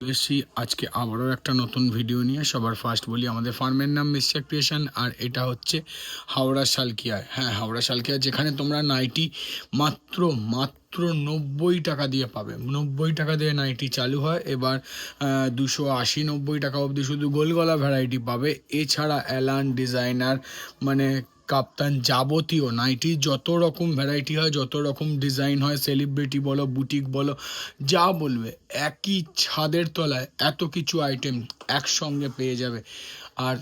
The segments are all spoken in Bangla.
এসেছি আজকে আবারও একটা নতুন ভিডিও নিয়ে। সবার ফার্স্ট বলি, আমাদের ফার্মের নাম মিস্টার ক্রিয়েশন, আর এটা হচ্ছে হাওড়া শালকিয়ায়। হ্যাঁ, হাওড়া শালকিয়া, যেখানে তোমরা নাইটি মাত্র মাত্র 90 টাকা দিয়ে পাবে। 90 টাকা দিয়ে নাইটি চালু হয়। এবার 280-90 টাকা অবধি শুধু গোলগলা ভ্যারাইটি পাবে। এছাড়া অ্যালান, ডিজাইনার, মানে কাপ্তান, যাবতীয় নাইটি যত রকম ভ্যারাইটি হয়, যত রকম ডিজাইন হয়, সেলিব্রিটি বলো, বুটিক বলো, যা বলবে একই ছাদের তলায় এত কিছু আইটেম একসঙ্গে পেয়ে যাবে। আর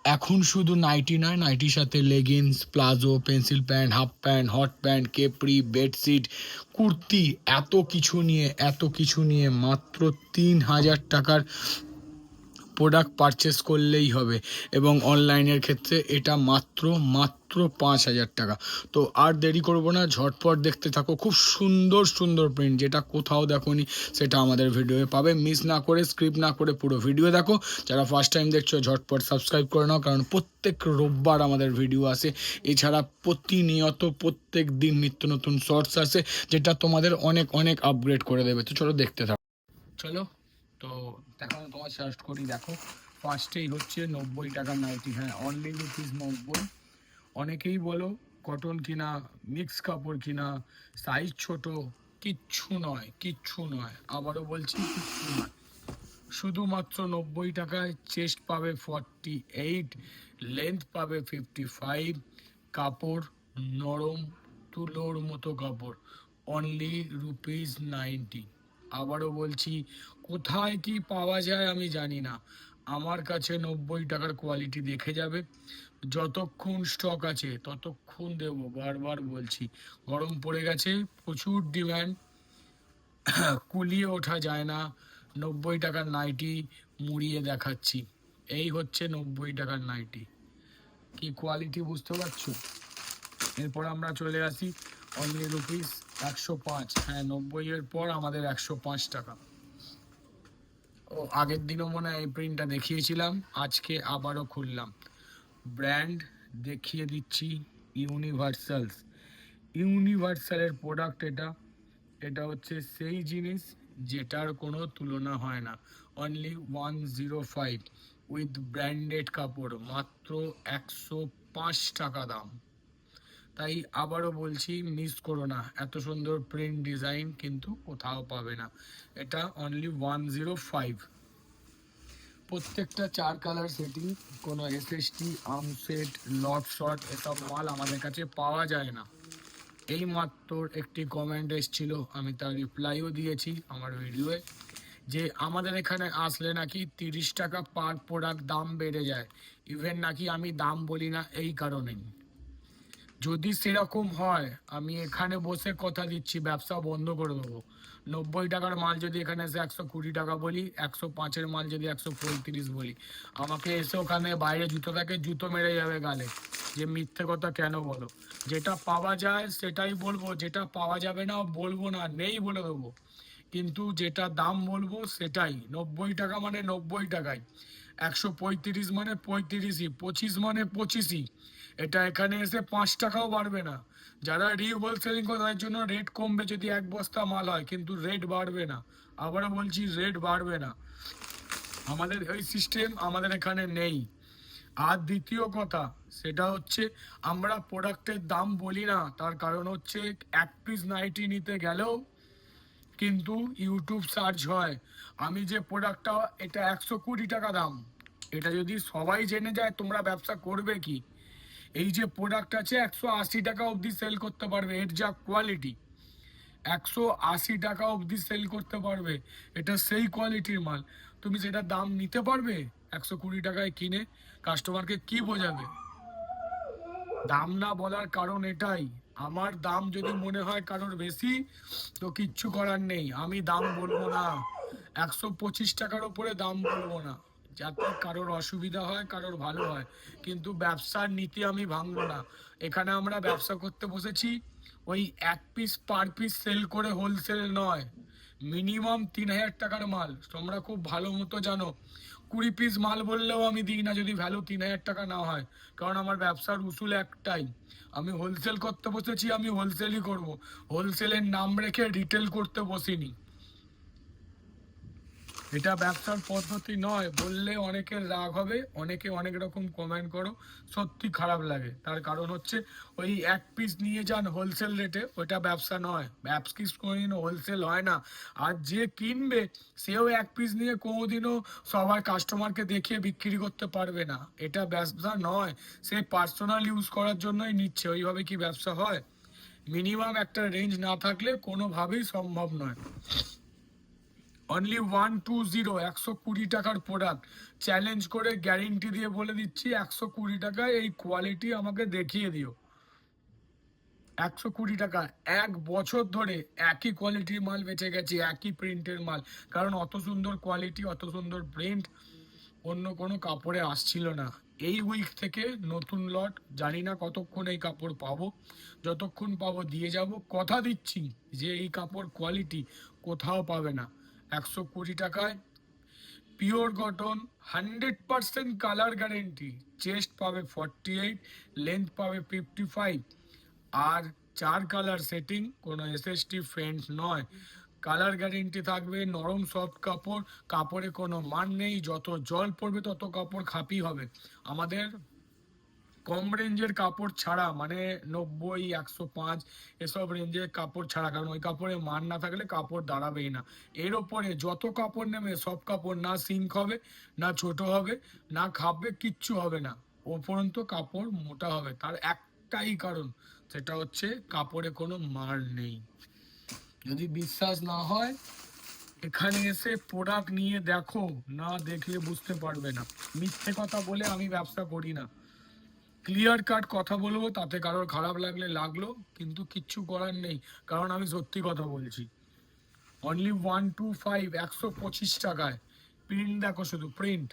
এখন শুধু নাইটি নয়, নাইটির সাথে leggings, palazzo, pencil pant, half pant, hot pant, capri, bedsheet, kurti, এত কিছু নিয়ে মাত্র 3,000 টাকার প্রোডাক্ট পারচেস করলেই হবে। এবং অনলাইনের ক্ষেত্রে এটা মাত্র মাত্র 5,000 টাকা। তো আর দেরি করব না, ঝটপট দেখতে থাকো। খুব সুন্দর সুন্দর প্রিন্ট, যেটা কোথাও দেখোনি সেটা আমাদের ভিডিওয়ে পাবে। মিস না করে, স্ক্রিপ্ট না করে পুরো ভিডিও দেখো। যারা ফার্স্ট টাইম দেখছো ঝটপট সাবস্ক্রাইব করে নাও, কারণ প্রত্যেক রোববার আমাদের ভিডিও আসে। এছাড়া প্রতিনিয়ত প্রত্যেক দিন নিত্য নতুন শর্টস আসে, যেটা তোমাদের অনেক অনেক আপগ্রেড করে দেবে। তো চলো দেখতে থাকো। চলো, তো দেখো, তোমার সার্চ করি। দেখো, ফার্স্টেই হচ্ছে 90 টাকার নাইটি। হ্যাঁ, অনলি রুপিস 90। অনেকেই বলো কটন কিনা, মিক্স কাপড় কিনা, সাইজ ছোট। কিচ্ছু নয়, কিচ্ছু নয়, আবারও বলছি কিচ্ছু নয়। শুধুমাত্র 90 টাকায় চেস্ট পাবে 48, লেন্থ পাবে 55, কাপড় নরম, তুলোর মতো কাপড়। Only rupees 90। আবারও বলছি, কোথায় কি পাওয়া যায় আমি জানি না, আমার কাছে 90 টাকার কোয়ালিটি দেখে যাবে। যতক্ষণ স্টক আছে ততক্ষণ দেবো, বারবার বলছি। গরম পড়ে গেছে, প্রচুর ডিমান্ড, কুলিয়ে ওঠা যায় না। 90 টাকার নাইটি মুড়িয়ে দেখাচ্ছি। এই হচ্ছে 90 টাকার নাইটি, কি কোয়ালিটি বুঝতে পারছো। এরপর আমরা চলে আসি অনলি রুপিস 105। হ্যাঁ, 90-এর পর আমাদের 105 টাকা। ও, আগের দিনও মনে হয় এই প্রিন্টটা দেখিয়েছিলাম, আজকে আবারও খুললাম। ব্র্যান্ড দেখিয়ে দিচ্ছি, ইউনিভার্সালস। ইউনিভার্সালের প্রোডাক্ট এটা। এটা হচ্ছে সেই জিনিস যেটার কোনো তুলনা হয় না। অনলি 105 উইথ ব্র্যান্ডেড কাপড়, মাত্র 105 টাকা দাম। তাই আবারও বলছি, মিস করো না, এত সুন্দর প্রিন্ট ডিজাইন কিন্তু কোথাও পাবে না। এটা অনলি 105। প্রত্যেকটা 4 কালার সেটিং, কোনো এসএসটি, আমসেট, লট শট এসব মাল আমাদের কাছে পাওয়া যায় না। এই মাত্র একটি কমেন্ট এসেছিল, আমি তার রিপ্লাইও দিয়েছি আমার ভিডিওয়ে, যে আমাদের এখানে আসলে নাকি 30 টাকা পার প্রোডাক্ট দাম বেড়ে যায়। ইভেন নাকি আমি দাম বলি না এই কারণেই। যদি সেরকম হয়, আমি এখানে বসে কথা দিচ্ছি ব্যবসা বন্ধ করে দেবো। 90 টাকার মাল যদি এখানে এসে 120 টাকা বলি, 105-এর মাল যদি 135 বলি, আমাকে এসে ওখানে বাইরে জুতো থাকে, জুতো মেরে যাবে গালে, যে মিথ্যে কথা কেন বলো। যেটা পাওয়া যায় সেটাই বলবো, যেটা পাওয়া যাবে না বলবো না, নেই বলে দেবো। কিন্তু যেটা দাম বলবো সেটাই। 90 টাকা মানে 90 টাকাই, 135 মানে 35ই, 25 মানে 25ই। এটা এখানে এসে 5 টাকাও বাড়বে না। যারা রিহোলসেলিং করে তাদের জন্য রেট কমবে যদি 1 বস্তা মাল হয়, কিন্তু রেট বাড়বে না। আবারও বলছি, রেট বাড়বে না। আমাদের এই সিস্টেম আমাদের এখানে নেই। আর দ্বিতীয় কথা, সেটা হচ্ছে আমরা প্রোডাক্টের দাম বলি না, তার কারণ হচ্ছে এক পিস নাইটি নিতে গেলেও কিন্তু ইউটিউব সার্চ হয়। আমি যে প্রোডাক্টটা, এটা 120 টাকা দাম, এটা যদি সবাই জেনে যায় তোমরা ব্যবসা করবে কি। এই যে প্রোডাক্ট আছে 180 টাকা অবধি সেল করতে পারবে, এর যা কোয়ালিটি 180 টাকা অবধি সেল করতে পারবে। এটা সেই কোয়ালিটির মাল, তুমি সেটা দাম নিতে পারবে? 120 টাকায় কিনে কাস্টমারকে কি বোঝাবে? দাম না বলার কারণ এটাই। আমার দাম যদি মনে হয় কারোর বেশি, তো কিচ্ছু করার নেই, আমি দাম বলবো না। 125 টাকার ওপরে দাম বলবো না, যাতে কারোর অসুবিধা হয়, কারোর ভালো হয়। কিন্তু ব্যবসার নীতি আমি ভাঙবো না। এখানে আমরা ব্যবসা করতে বসেছি, ওই এক পিস পার পিস সেল করে হোলসেল নয়। মিনিমাম 3,000 টাকার মাল তোমরা খুব ভালো মতো জানো। 20 পিস মাল বললেও আমি দিই না যদি ভ্যালু 3,000 টাকা না হয়। কারণ আমার ব্যবসার উসুল একটাই, আমি হোলসেল করতে বসেছি, আমি হোলসেলই করব। হোলসেলের নাম রেখে রিটেল করতে বসিনি। এটা ব্যবসার পদ্ধতি নয় বললে অনেকের রাগ হবে, অনেকে অনেক রকম কমেন্ট করো, সত্যি খারাপ লাগে। তার কারণ হচ্ছে ওই এক পিস নিয়ে যান হোলসেল রেটে, ওইটা ব্যবসা নয়। ব্যবসা কোনোদিনও হোলসেল হয় না। আর যে কিনবে সেও এক পিস নিয়ে কোনোদিনও সবার কাস্টমারকে দেখিয়ে বিক্রি করতে পারবে না। এটা ব্যবসা নয়। সে পার্সোনাল ইউজ করার জন্যই নিচ্ছে, ওইভাবে কি ব্যবসা হয়? মিনিমাম একটা রেঞ্জ না থাকলে কোনোভাবেই সম্ভব নয়। অনলি 120, 120 টাকার প্রোডাক্ট, চ্যালেঞ্জ করে গ্যারেন্টি দিয়ে বলে দিচ্ছি 120 টাকায় এই কোয়ালিটি আমাকে দেখিয়ে দিও। 120 টাকা, 1 বছর ধরে একই কোয়ালিটির মাল বেঁচে গেছে, একই প্রিন্টের মাল। কারণ অত সুন্দর কোয়ালিটি, অত সুন্দর প্রিন্ট অন্য কোনো কাপড়ে আসছিল না। এই উইক থেকে নতুন লট, জানি না কতক্ষণ এই কাপড় পাবো, যতক্ষণ পাবো দিয়ে যাব। কথা দিচ্ছি যে এই কাপড় কোয়ালিটি কোথাও পাবে না। 120 টাকায় pure cotton, 100% colour guarantee. Chest পাবে 48, লেন্থ পাবে 55, আর 4 কালার সেটিং, কোনো এসএসটি ফ্রেন্ড নয়। কালার গ্যারেন্টি থাকবে, নরম সফট কাপড়, কাপড়ে কোনো মান নেই। যত জল পড়বে তত কাপড় খাপি হবে। আমাদের কম রেঞ্জের কাপড় ছাড়া, মানে 90, 105 এসব রেঞ্জের কাপড় ছাড়া, কারণ ওই কাপড়ে মান না থাকলে কাপড় দাঁড়াবেই না। এর ওপরে যত কাপড় নেবে সব কাপড় না সিঙ্ক হবে, না ছোট হবে, না খাপবে, কিচ্ছু হবে না। উপরন্ত কাপড় মোটা হবে। তার একটাই কারণ, সেটা হচ্ছে কাপড়ে কোনো মার নেই। যদি বিশ্বাস না হয় এখানে এসে প্রোডাক্ট নিয়ে দেখো, না দেখলে বুঝতে পারবে না। মিথ্যে কথা বলে আমি ব্যবসা করি না। ক্লিয়ার কাট কথা বলবো, তাতে কারোর খারাপ লাগলে লাগলো, কিন্তু কিচ্ছু করার নেই, কারণ আমি সত্যি কথা বলছি। অনলি 125, 125 টাকায় প্রিন্ট দেখো, শুধু প্রিন্ট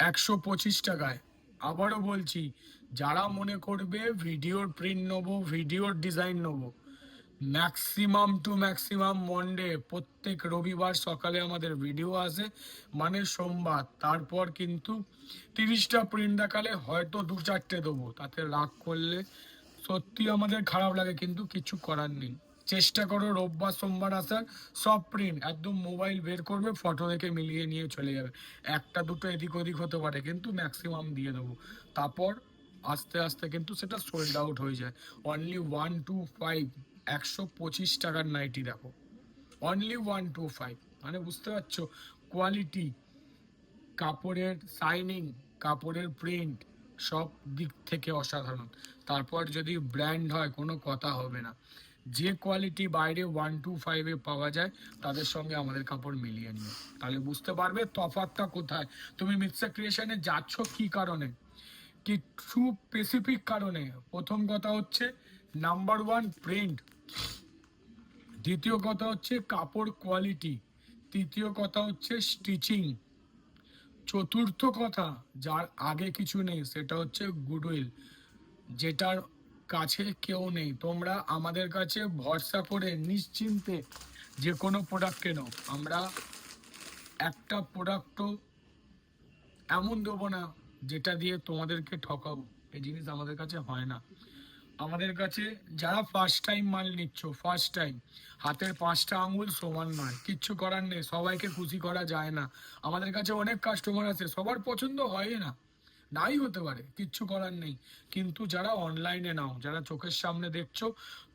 125 টাকায়। আবারও বলছি, যারা মনে করবে ভিডিওর প্রিন্ট নেবো, ভিডিওর ডিজাইন নেবো, ম্যাক্সিমাম টু ম্যাক্সিমাম মন্ডে, প্রত্যেক রবিবার সকালে আমাদের ভিডিও আসে, মানে সোমবার। তারপর কিন্তু 30টা প্রিন্ট দেখালে হয়তো 2-4টে দেবো, তাতে রাগ করলে সত্যি আমাদের খারাপ লাগে, কিন্তু কিছু করার নেই। চেষ্টা করো রোববার সোমবার আসার। সব প্রিন্ট একদম মোবাইল বের করবে, ফটো দেখে মিলিয়ে নিয়ে চলে যাবে। একটা দুটো এদিক ওদিক হতে পারে, কিন্তু ম্যাক্সিমাম দিয়ে দেবো। তারপর আস্তে আস্তে কিন্তু সেটা সোল্ড আউট হয়ে যায়। অনলি 125, 125 টাকার নাইটি দেখো, অনলি 125। মানে বুঝতে পারছো কোয়ালিটি, কাপড়ের শাইনিং, কাপড়ের প্রিন্ট, সব দিক থেকে অসাধারণ। তারপর যদি ব্র্যান্ড হয় কোনো কথা হবে না। যে কোয়ালিটি বাইরে 125-এ পাওয়া যায়, তাদের সঙ্গে আমাদের কাপড় মিলিয়ে নিও, তাহলে বুঝতে পারবে তফাৎটা কোথায়। তুমি মিৎসা ক্রিয়েশনে যাচ্ছ কি কারণে? কিছু স্পেসিফিক কারণে। প্রথম কথা হচ্ছে নাম্বার 1 প্রিন্ট, দ্বিতীয় কথা হচ্ছে কাপড় কোয়ালিটি, তৃতীয় কথা হচ্ছে স্টিচিং, চতুর্থ কথা যার আগে কিছু নেই সেটা হচ্ছে গুডউইল, যেটার কাছে কেউ নেই। তোমরা আমাদের কাছে ভরসা করে নিশ্চিন্তে যে কোনো প্রোডাক্ট কেনো, আমরা একটা প্রোডাক্টও এমন দেবো না যেটা দিয়ে তোমাদেরকে ঠকাবো। এই জিনিস আমাদের কাছে হয় না। আমাদের কাছে যারা ফার্স্ট টাইম মাল নিচ্ছ, ফার্স্ট টাইম, হাতের 5টা আঙুল সমান নয়, কিচ্ছু করার নেই, সবাইকে খুশি করা যায় না। আমাদের কাছে অনেক কাস্টমার আছে, সবার পছন্দ হয় না, নাই হতে পারে, কিচ্ছু করার নেই। কিন্তু যারা অনলাইনে নাও, যারা চোখের সামনে দেখছো,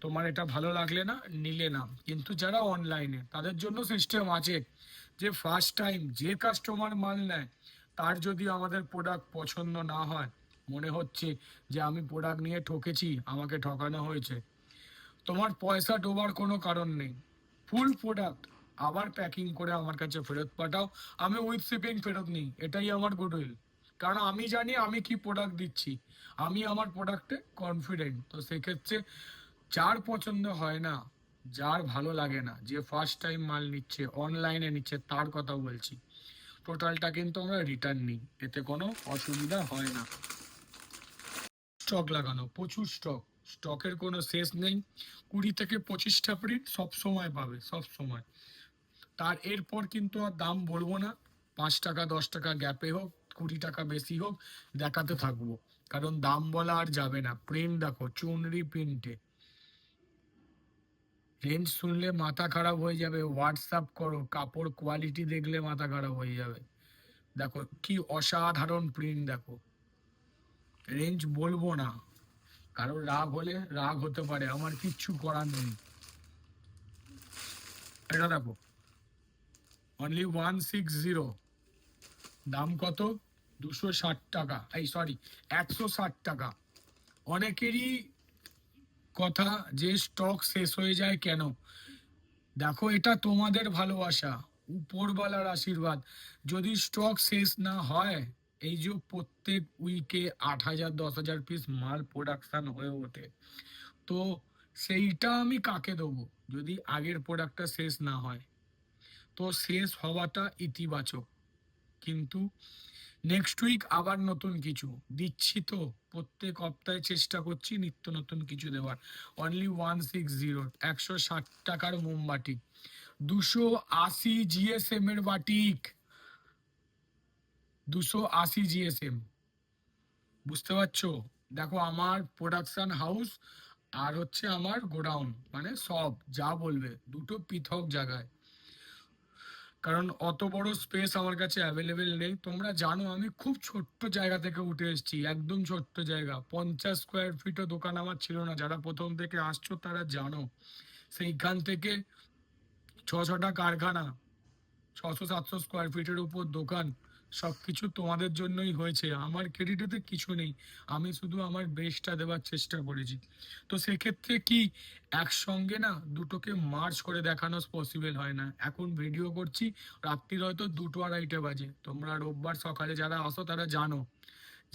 তোমার এটা ভালো লাগলে না, নিলে না, কিন্তু যারা অনলাইনে, তাদের জন্য সিস্টেম আছে যে ফার্স্ট টাইম যে কাস্টমার মাল নেয়, তার যদি আমাদের প্রোডাক্ট পছন্দ না হয়, মনে হচ্ছে যে আমি প্রোডাক্ট নিয়ে ঠকেছি, আমাকে ঠকানো হয়েছে, তোমার পয়সা ডোবার কোনো কারণ নেই। ফুল প্রোডাক্ট আবার প্যাকিং করে আমার কাছে ফেরত পাঠাও, আমি উইথ শিপিং ফেরত নিই। এটাই আমার গুডউইল, কারণ আমি জানি আমি কি প্রোডাক্ট দিচ্ছি, আমি আমার প্রোডাক্টে কনফিডেন্ট। তো সেক্ষেত্রে যার পছন্দ হয় না, যার ভালো লাগে না, যে ফার্স্ট টাইম মাল নিচ্ছে, অনলাইনে নিচ্ছে, তার কথা বলছি, টোটালটা কিন্তু আমরা রিটার্ন নিই, এতে কোনো অসুবিধা হয় না। স্টক লাগানো, প্রচুর স্টক, স্টকের কোনো শেষ নেই। 20 থেকে 25টা প্রিন্ট সব সময় পাবে, সব সময়। তার এরপর কিন্তু আর দাম বলবো না, 5 টাকা 10 টাকা গ্যাপে হোক, 20 টাকা বেশি হোক, দেখাতে থাকবো, কারণ দাম বলা আর যাবে না। প্রিন্ট দেখো, চুনরি প্রিন্টে রেঞ্জ শুনলে মাথা খারাপ হয়ে যাবে, হোয়াটসঅ্যাপ করো, কাপড় কোয়ালিটি দেখলে মাথা খারাপ হয়ে যাবে। দেখো কি অসাধারণ প্রিন্ট, দেখো। রেঞ্জ বলবো না, কারণ রাগ হলে রাগ হতে পারে, আমার কিচ্ছু করার নেই। এটা দেখো, অনলি 160, দাম কত? 260 টাকা, এই সরি 160 টাকা। অনেকেরই কথা যে স্টক শেষ হয়ে যায় কেন, দেখো এটা তোমাদের ভালোবাসা, উপরওয়ালার আশীর্বাদ। যদি স্টক শেষ না হয়, এই যে প্রত্যেক উইকে 8,000 10,000 পিস মাল প্রোডাকশন হয়ে ওঠে, তো সেইটা আমি কাকে দেবো যদি আগের প্রোডাক্টটা শেষ না হয়? তো শেষ হওয়াটা ইতিবাচক, কিন্তু নেক্সট উইক আবার নতুন কিছু দিচ্ছি, তো প্রত্যেক সপ্তাহে চেষ্টা করছি নিত্য নতুন কিছু দেওয়ার। অনলি 160, 160 টাকার মোমবাটি, 280 GSM এর বাটিক, 280 GSM, বুঝতে পারছো? দেখো আমার প্রোডাকশন হাউস আর হচ্ছে আমার গোডাউন, মানে সব যা বলবে দুটো পৃথক জায়গায়, কারণ অত বড় স্পেস আমার কাছে অ্যাভেলেবেল নেই। তোমরা জানো আমি খুব ছোট্ট জায়গা থেকে উঠে এসেছি, একদম ছোট্ট জায়গা, 50 স্কোয়ার ফিটও দোকান আমার ছিল না। যারা প্রথম থেকে আসছো তারা জানো, সেইখান থেকে 600টা কারখানা, 600 700 স্কোয়ার ফিটের উপর দোকান, সবকিছু তোমাদের জন্যই হয়েছে, আমার ক্রেডিটেতে কিছু নেই, আমি শুধু আমার বেস্টটা দেওয়ার চেষ্টা করেছি। তো সেক্ষেত্রে কি একসঙ্গে না দুটোকে মার্চ করে দেখানো পসিবল হয় না। এখন ভিডিও করছি, রাত্রির হয়তো 2টো 2:30 বাজে, তোমরা রোববার সকালে যারা আসো তারা জানো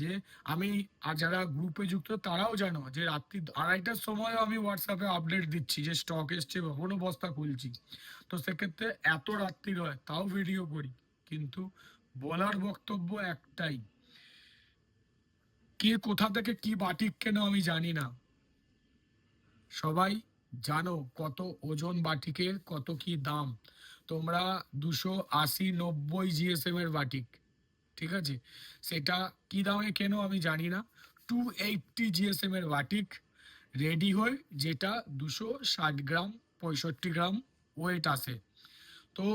যে আমি, আর যারা গ্রুপে যুক্ত তারাও জানো যে রাত্রি 2:30টার সময় আমি হোয়াটসঅ্যাপে আপডেট দিচ্ছি যে স্টক এসছে, কখনো বস্তা খুলছি। তো সেক্ষেত্রে এত রাত্রির হয় তাও ভিডিও করি, কিন্তু বলার বক্তব্য একটাই, কে কোথা থেকে কি বাটিক কেন আমি জানি না, সবাই জানো কত ওজন বাটিকের, কত কি দাম। তোমরা 280 90 GSM এর বাটিক, ঠিক আছে, সেটা কি দামে কেন আমি জানি না। 280 GSM এর বাটিক রেডি হয়, যেটা 260 গ্রাম 65 গ্রাম ওয়েট আসে। তো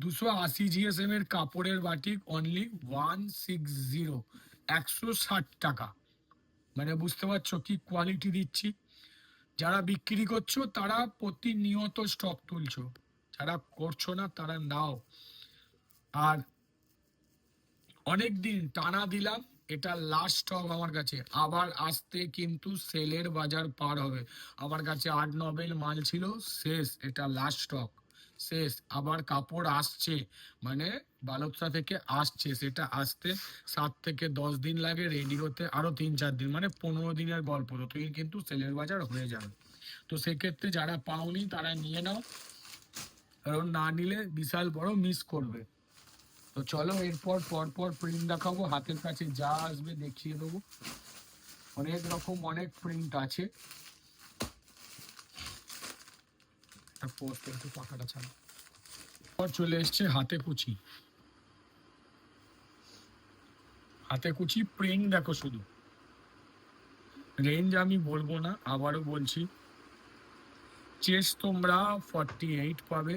280 GSM এর কাপড়ের বাটিক অনলি 160, 160 টাকা। মানে বুঝতে পারছো কি কোয়ালিটি দিচ্ছি। যারা বিক্রি করছো তারা প্রতিনিয়ত স্টক তুলছো, যারা করছো না তারা নাও। আর অনেক দিন টানা দিলাম, এটা লাস্ট স্টক আমার কাছে, আবার আসতে কিন্তু সেলের বাজার পার হবে। আমার কাছে 8 9 মাল ছিল, শেষ, এটা লাস্ট স্টক, শেষ। আবার কাপড় আসছে, মানে বালকসা থেকে আসছে, সেটা আসতে 7 থেকে 10 দিন লাগে, রেডি হতে আরো 3 4 দিন, মানে 15 দিনের গল্প, ততই কিন্তু সেলের বাজার হয়ে যাবে। তো সেক্ষেত্রে যারা পাওনি তারা নিয়ে নাও, কারণ না নিলে বিশাল বড় মিস করবে। তো চলো এরপর পরপর প্রিন্ট দেখাবো, হাতের কাছে যা আসবে দেখিয়ে দেবো, অনেক রকম অনেক প্রিন্ট আছে। একটু পাখাটা ছাড়া, পর চলে এসছে হাতে কুচি, হাতে কুচি প্রিন্ট দেখো শুধু। রেঞ্জ আমি বলবো না, আবারও বলছি, চেস্ট তোমরা 48 পাবে,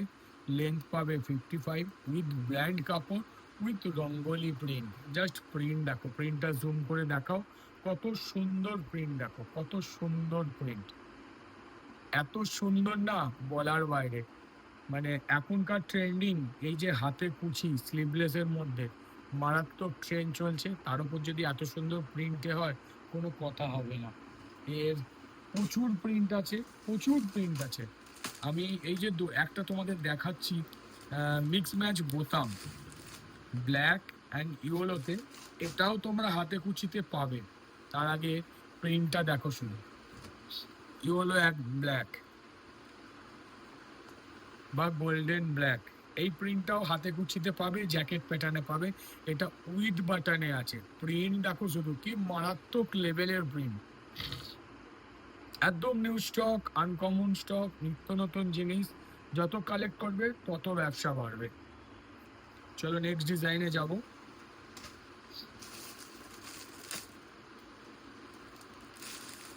লেন্থ পাবে 55, উইথ ব্র্যান্ড কাপড়, with rangoli print. Just print দেখো, প্রিন্টটা জুম করে দেখাও, কত সুন্দর প্রিন্ট, দেখো কত সুন্দর প্রিন্ট, এত সুন্দর না বলার বাইরে। মানে এখনকার ট্রেন্ডিং এই যে হাতে কুচি স্লিভলেসের মধ্যে মারাত্মক ট্রেন্ড চলছে, তার উপর যদি এত সুন্দর প্রিন্টে হয় কোনো কথা হবে না। এর প্রচুর প্রিন্ট আছে, প্রচুর প্রিন্ট আছে। আমি এই যে একটা তোমাদের দেখাচ্ছি, মিক্স ম্যাচ বোতাম, ব্ল্যাক অ্যান্ড ইয়েলোতে, এটাও তোমরা হাতে কুচিতে পাবে। তার আগে প্রিন্টটা দেখো শুধু, ইয়েলো এক ব্ল্যাক বা গোল্ডেন ব্ল্যাক, এই প্রিন্টটাও হাতে কুচিতে পাবে, জ্যাকেট প্যাটার্নে পাবে। এটা উইথ বাটনে আছে, প্রিন্ট দেখো শুধু কি মারাত্মক লেভেলের প্রিন্ট, একদম নিউ স্টক, আনকমন স্টক, নিত্য নতুন জিনিস, যত কালেক্ট করবে তত ব্যবসা বাড়বে। চলো নেক্সট ডিজাইনে যাব।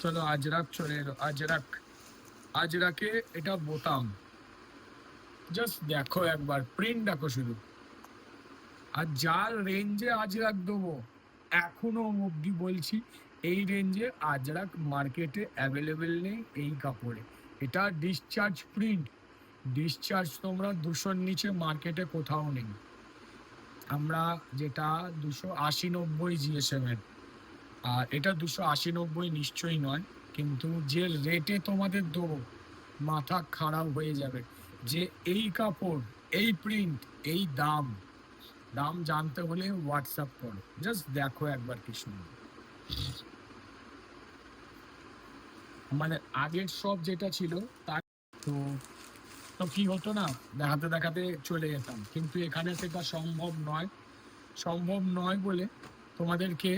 চলো আজরাক চলে এলো, আজরাক, আজরাকে এটা বোতাম, জাস্ট দেখো একবার, প্রিন্ট দেখো শুধু। আর যার রেঞ্জে আজরাক দেবো, এখনো অবধি বলছি, এই রেঞ্জে আজরাক মার্কেটে অ্যাভেলেবেল নেই এই কাপড়ে। এটা ডিসচার্জ প্রিন্ট, ডিসচার্জ তোমরা 200-র নিচে মার্কেটে কোথাও নেই। আমরা যেটা 280-90 জিএসএম এর, আর এটা 280-90 নিশ্চয়ই নয়, কিন্তু যে রেটে তোমাদের দেবো মাথা খারাপ হয়ে যাবে। যে এই কাপড়, এই প্রিন্ট, এই দাম, দাম জানতে হলে হোয়াটসঅ্যাপ করো, জাস্ট দেখো একবার কি সুন্দর। মানে আগের সব যেটা ছিল তার, তো তো কি হতো না, দেখাতে দেখাতে চলে যেতাম, কিন্তু এখানে সেটা সম্ভব নয়। সম্ভব নয় বলে তোমাদেরকে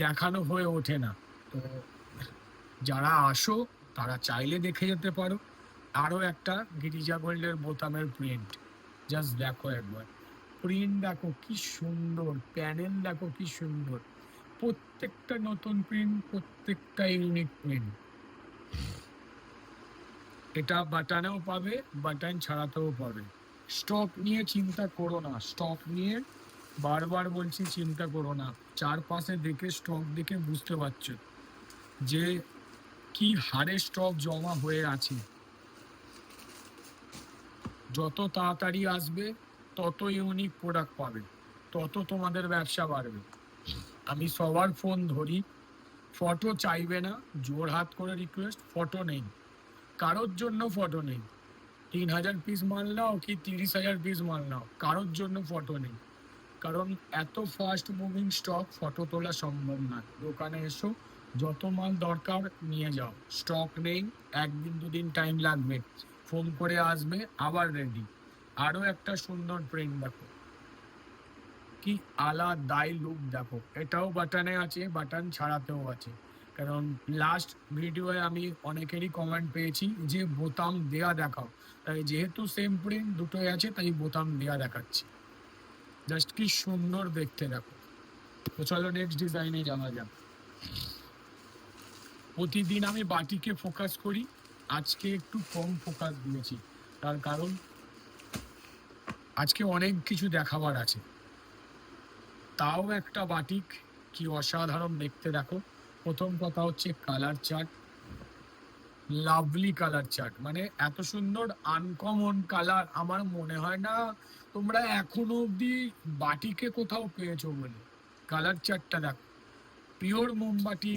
দেখানো হয়ে ওঠে না। তো যারা আসো তারা চাইলে দেখে যেতে পারো। আরো একটা গিরিজা গোল্ডের বোতামের প্রিন্ট, জাস্ট দেখো একবার, প্রিন্ট দেখো কি সুন্দর, প্যানেল দেখো কি সুন্দর, প্রত্যেকটা নতুন প্রিন্ট, প্রত্যেকটা ইউনিক প্রিন্ট। এটা বাটনেও পাবে, বাটন ছাড়াতেও পাবে। স্টক নিয়ে চিন্তা করো না, স্টক নিয়ে বারবার বলছি চিন্তা করো না। চারপাশে দেখে, স্টক দেখে বুঝতে পারছো যে কি হারে স্টক জমা হয়ে আছে। যত তাড়াতাড়ি আসবে তত ইউনিক প্রোডাক্ট পাবে, তত তোমাদের ব্যবসা বাড়বে। আমি সবার ফোন ধরি, ফটো চাইবে না, জোর হাত করে রিকোয়েস্ট, ফটো নেই কারোর জন্য, ফটো নেই। 3000 পিস মাল নাও কি 30,000 পিস মাল নাও, কারোর জন্য ফটো নেই। কারণ এত ফাস্ট মুভিং স্টক ফটো তোলা সম্ভব না। দোকানে এসো, যত মাল দরকার নিয়ে যাও, স্টক নেই, 1 দিন 2 দিন টাইম লাগবে, ফোন করে আসবে আবার রেডি। আরো একটা সুন্দর প্রিন্ট দেখো, কি আলাদাই লুক দেখো। এটাও বাটনে আছে, বাটন ছাড়াতেও আছে। কারণ লাস্ট ভিডিওয়ে আমি অনেকেরই কমেন্ট পেয়েছি যে বোতাম দেয়া দেখাও, তাই যেহেতু সেম প্রিন্ট দুটোই আছে তাই বোতাম দেয়া দেখাচ্ছি। জাস্ট কি সুন্দর দেখতে দেখো। তো চলো নেক্সট ডিজাইনে যাওয়া যাক। প্রতিদিন আমি বাটিকে ফোকাস করি, আজকে একটু কম ফোকাস দিয়েছি, তার কারণ আজকে অনেক কিছু দেখাবার আছে। তাও একটা বাটিক কি অসাধারণ দেখতে দেখো। প্রথম কথা হচ্ছে colour chart, lovely colour chart, মানে এত সুন্দর আনকমন কালার আমার মনে হয় না তোমরা এখনো অব্দি বাটিকে কোথাও পেয়েছো বলে। কালার চার্টটা দেখো, পিওর মোমবাটি,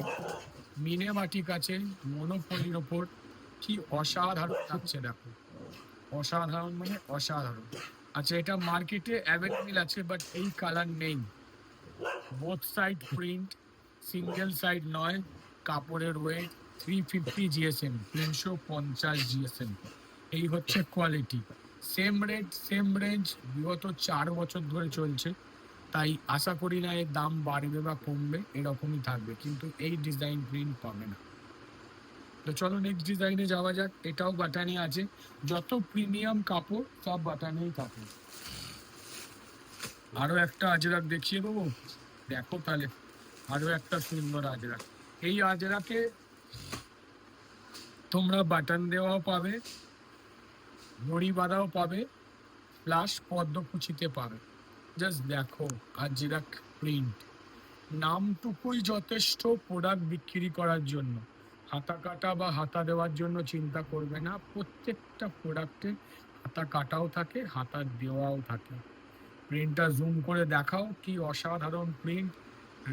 মিনে বাটিক আছে মনোপলির ওপর, কি অসাধারণ লাগছে দেখো, অসাধারণ মানে অসাধারণ। আচ্ছা, এটা মার্কেটে অ্যাভেলেবেল আছে বাট এই কালার নেই। Both side print, single side নয়। কাপড়ের ওয়েট 350 জিএসএম, 350 জিএসএম। এই হচ্ছে quality. Same rate, same range, বিগত 4 বছর ধরে চলছে, তাই আশা করি না এর দাম বাড়বে বা কমবে, এরকমই থাকবে, কিন্তু এই ডিজাইন প্রিন্ট পাবে না। তো চলো নেক্সট ডিজাইনে যাওয়া যাক। এটাও বাটানে আছে, যত প্রিমিয়াম কাপড় সব বাটানেই থাকে। আরো একটা আজরাক দেখিয়ে দেবো, দেখো তাহলে। আরো একটা সুন্দর আজরাক, এই আজরাকে তোমরা বাটন দেওয়াও পাবে, ঘড়ি বাঁধাও পাবে, প্লাস পদ্মকুচিতে পাবে। জাস্ট দেখো আজরাক প্রিন্ট, নামটুকুই যথেষ্ট প্রোডাক্ট বিক্রি করার জন্য। হাতা কাটা বা হাতা দেওয়ার জন্য চিন্তা করবে না, প্রত্যেকটা প্রোডাক্টে হাতা কাটাও থাকে, হাতা দেওয়াও থাকে। প্রিন্টটা জুম করে দেখাও, কি অসাধারণ প্রিন্ট।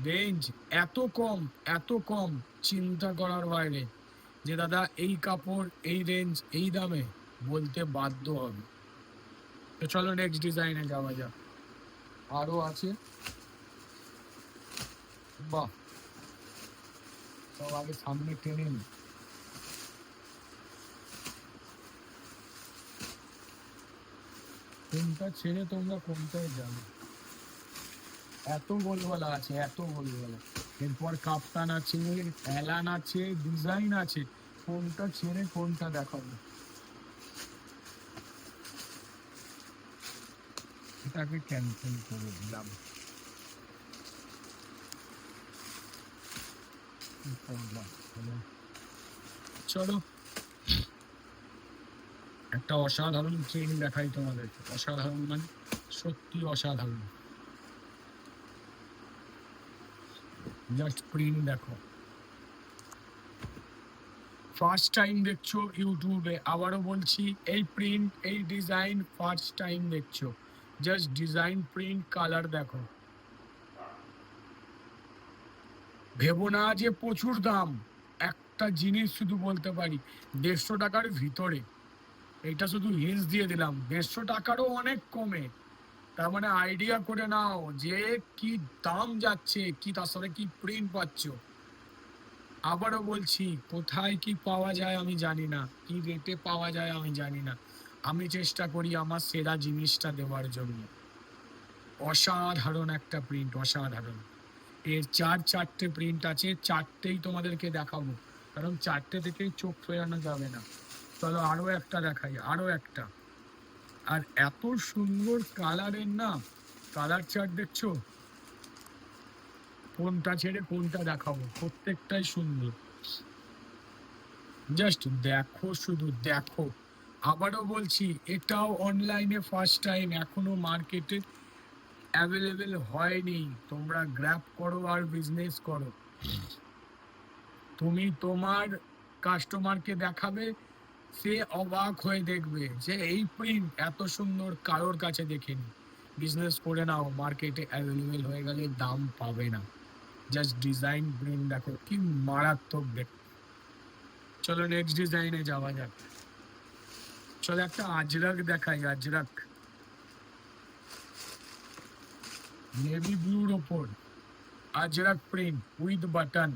রেঞ্জ এত কম, এত কম, চিন্তা করার বাইরে, যে দাদা এই কাপড়, এই রেঞ্জ, এই দামে, বলতে বাধ্য হবে। তো চলো নেক্সট ডিজাইনে যাওয়া যাক। আরো আছে, বাহ, সব আগে সামনে টেনে নি। কোনটা ছেড়ে তোমরা কোনটায় যাবে, এত গোলগোলা আছে, এত গোলগোলা। এরপর কাপ্তান আছে, অ্যালান আছে, ডিজাইন আছে, কোনটা ছেড়ে কোনটা দেখাবো। এটাকে ক্যান্সেল করে দিলাম। কি করলাম? চলো একটা অসাধারণ প্রিন্ট দেখাই তোমাদের, অসাধারণ মানে সত্যি অসাধারণ। জাস্ট প্রিন্ট দেখো, ফার্স্ট টাইম দেখছো ইউটিউবে, আবারও বলছি এই প্রিন্ট এই ডিজাইন ফার্স্ট টাইম দেখছো, জাস্ট ডিজাইন প্রিন্ট কালার দেখো। ভেবো না যে প্রচুর দাম, একটা জিনিস শুধু বলতে পারি 150 টাকার ভিতরে, এটা শুধু হিন্স দিয়ে দিলাম, 150 টাকারও অনেক কমে। তার মানে আইডিয়া করে নাও যে কি দাম যাচ্ছে, কি তার সাথে কি প্রিন্ট পাচ্ছ। আবারও বলছি কোথায় কি পাওয়া যায় আমি জানি না, কি রেটে পাওয়া যায় আমি জানি না, আমি চেষ্টা করি আমার সেরা জিনিসটা দেওয়ার জন্য। অসাধারণ একটা প্রিন্ট, অসাধারণ। এর চারটে প্রিন্ট আছে, চারটেই তোমাদেরকে দেখাবো, কারণ চারটে থেকেই চোখ ফেরানো যাবে না। চলো আরো একটা দেখাই, আরো একটা। আর এত সুন্দর কালারের না, কালার চার্ট দেখছো, কোনটা ছেড়ে কোনটা দেখাবো, প্রত্যেকটাই সুন্দর। জাস্ট দেখো, শুধু দেখো। আবারও বলছি এটাও অনলাইনে ফার্স্ট টাইম, এখনো মার্কেটে অ্যাভেলেবেল হয়নি। তোমরা গ্র্যাব করো আর বিজনেস করো। তুমি তোমার কাস্টমারকে দেখাবে, সে অবাক হয়ে দেখবে যে এই প্রিন্ট এত সুন্দর কারোর কাছে দেখিনি। বিজনেস করে নাও, মার্কেটে অ্যাভেলেবেল হয়ে গেলে দাম পাবে না। জাস্ট ডিজাইন প্রিন্ট দেখো কি মারাত্মক দেখো। চলো নেক্সট ডিজাইনে যাওয়া যাক। চলো একটা আজরাক দেখাই, আজরাক নেভি ব্লুর ওপর Ajrak print with button.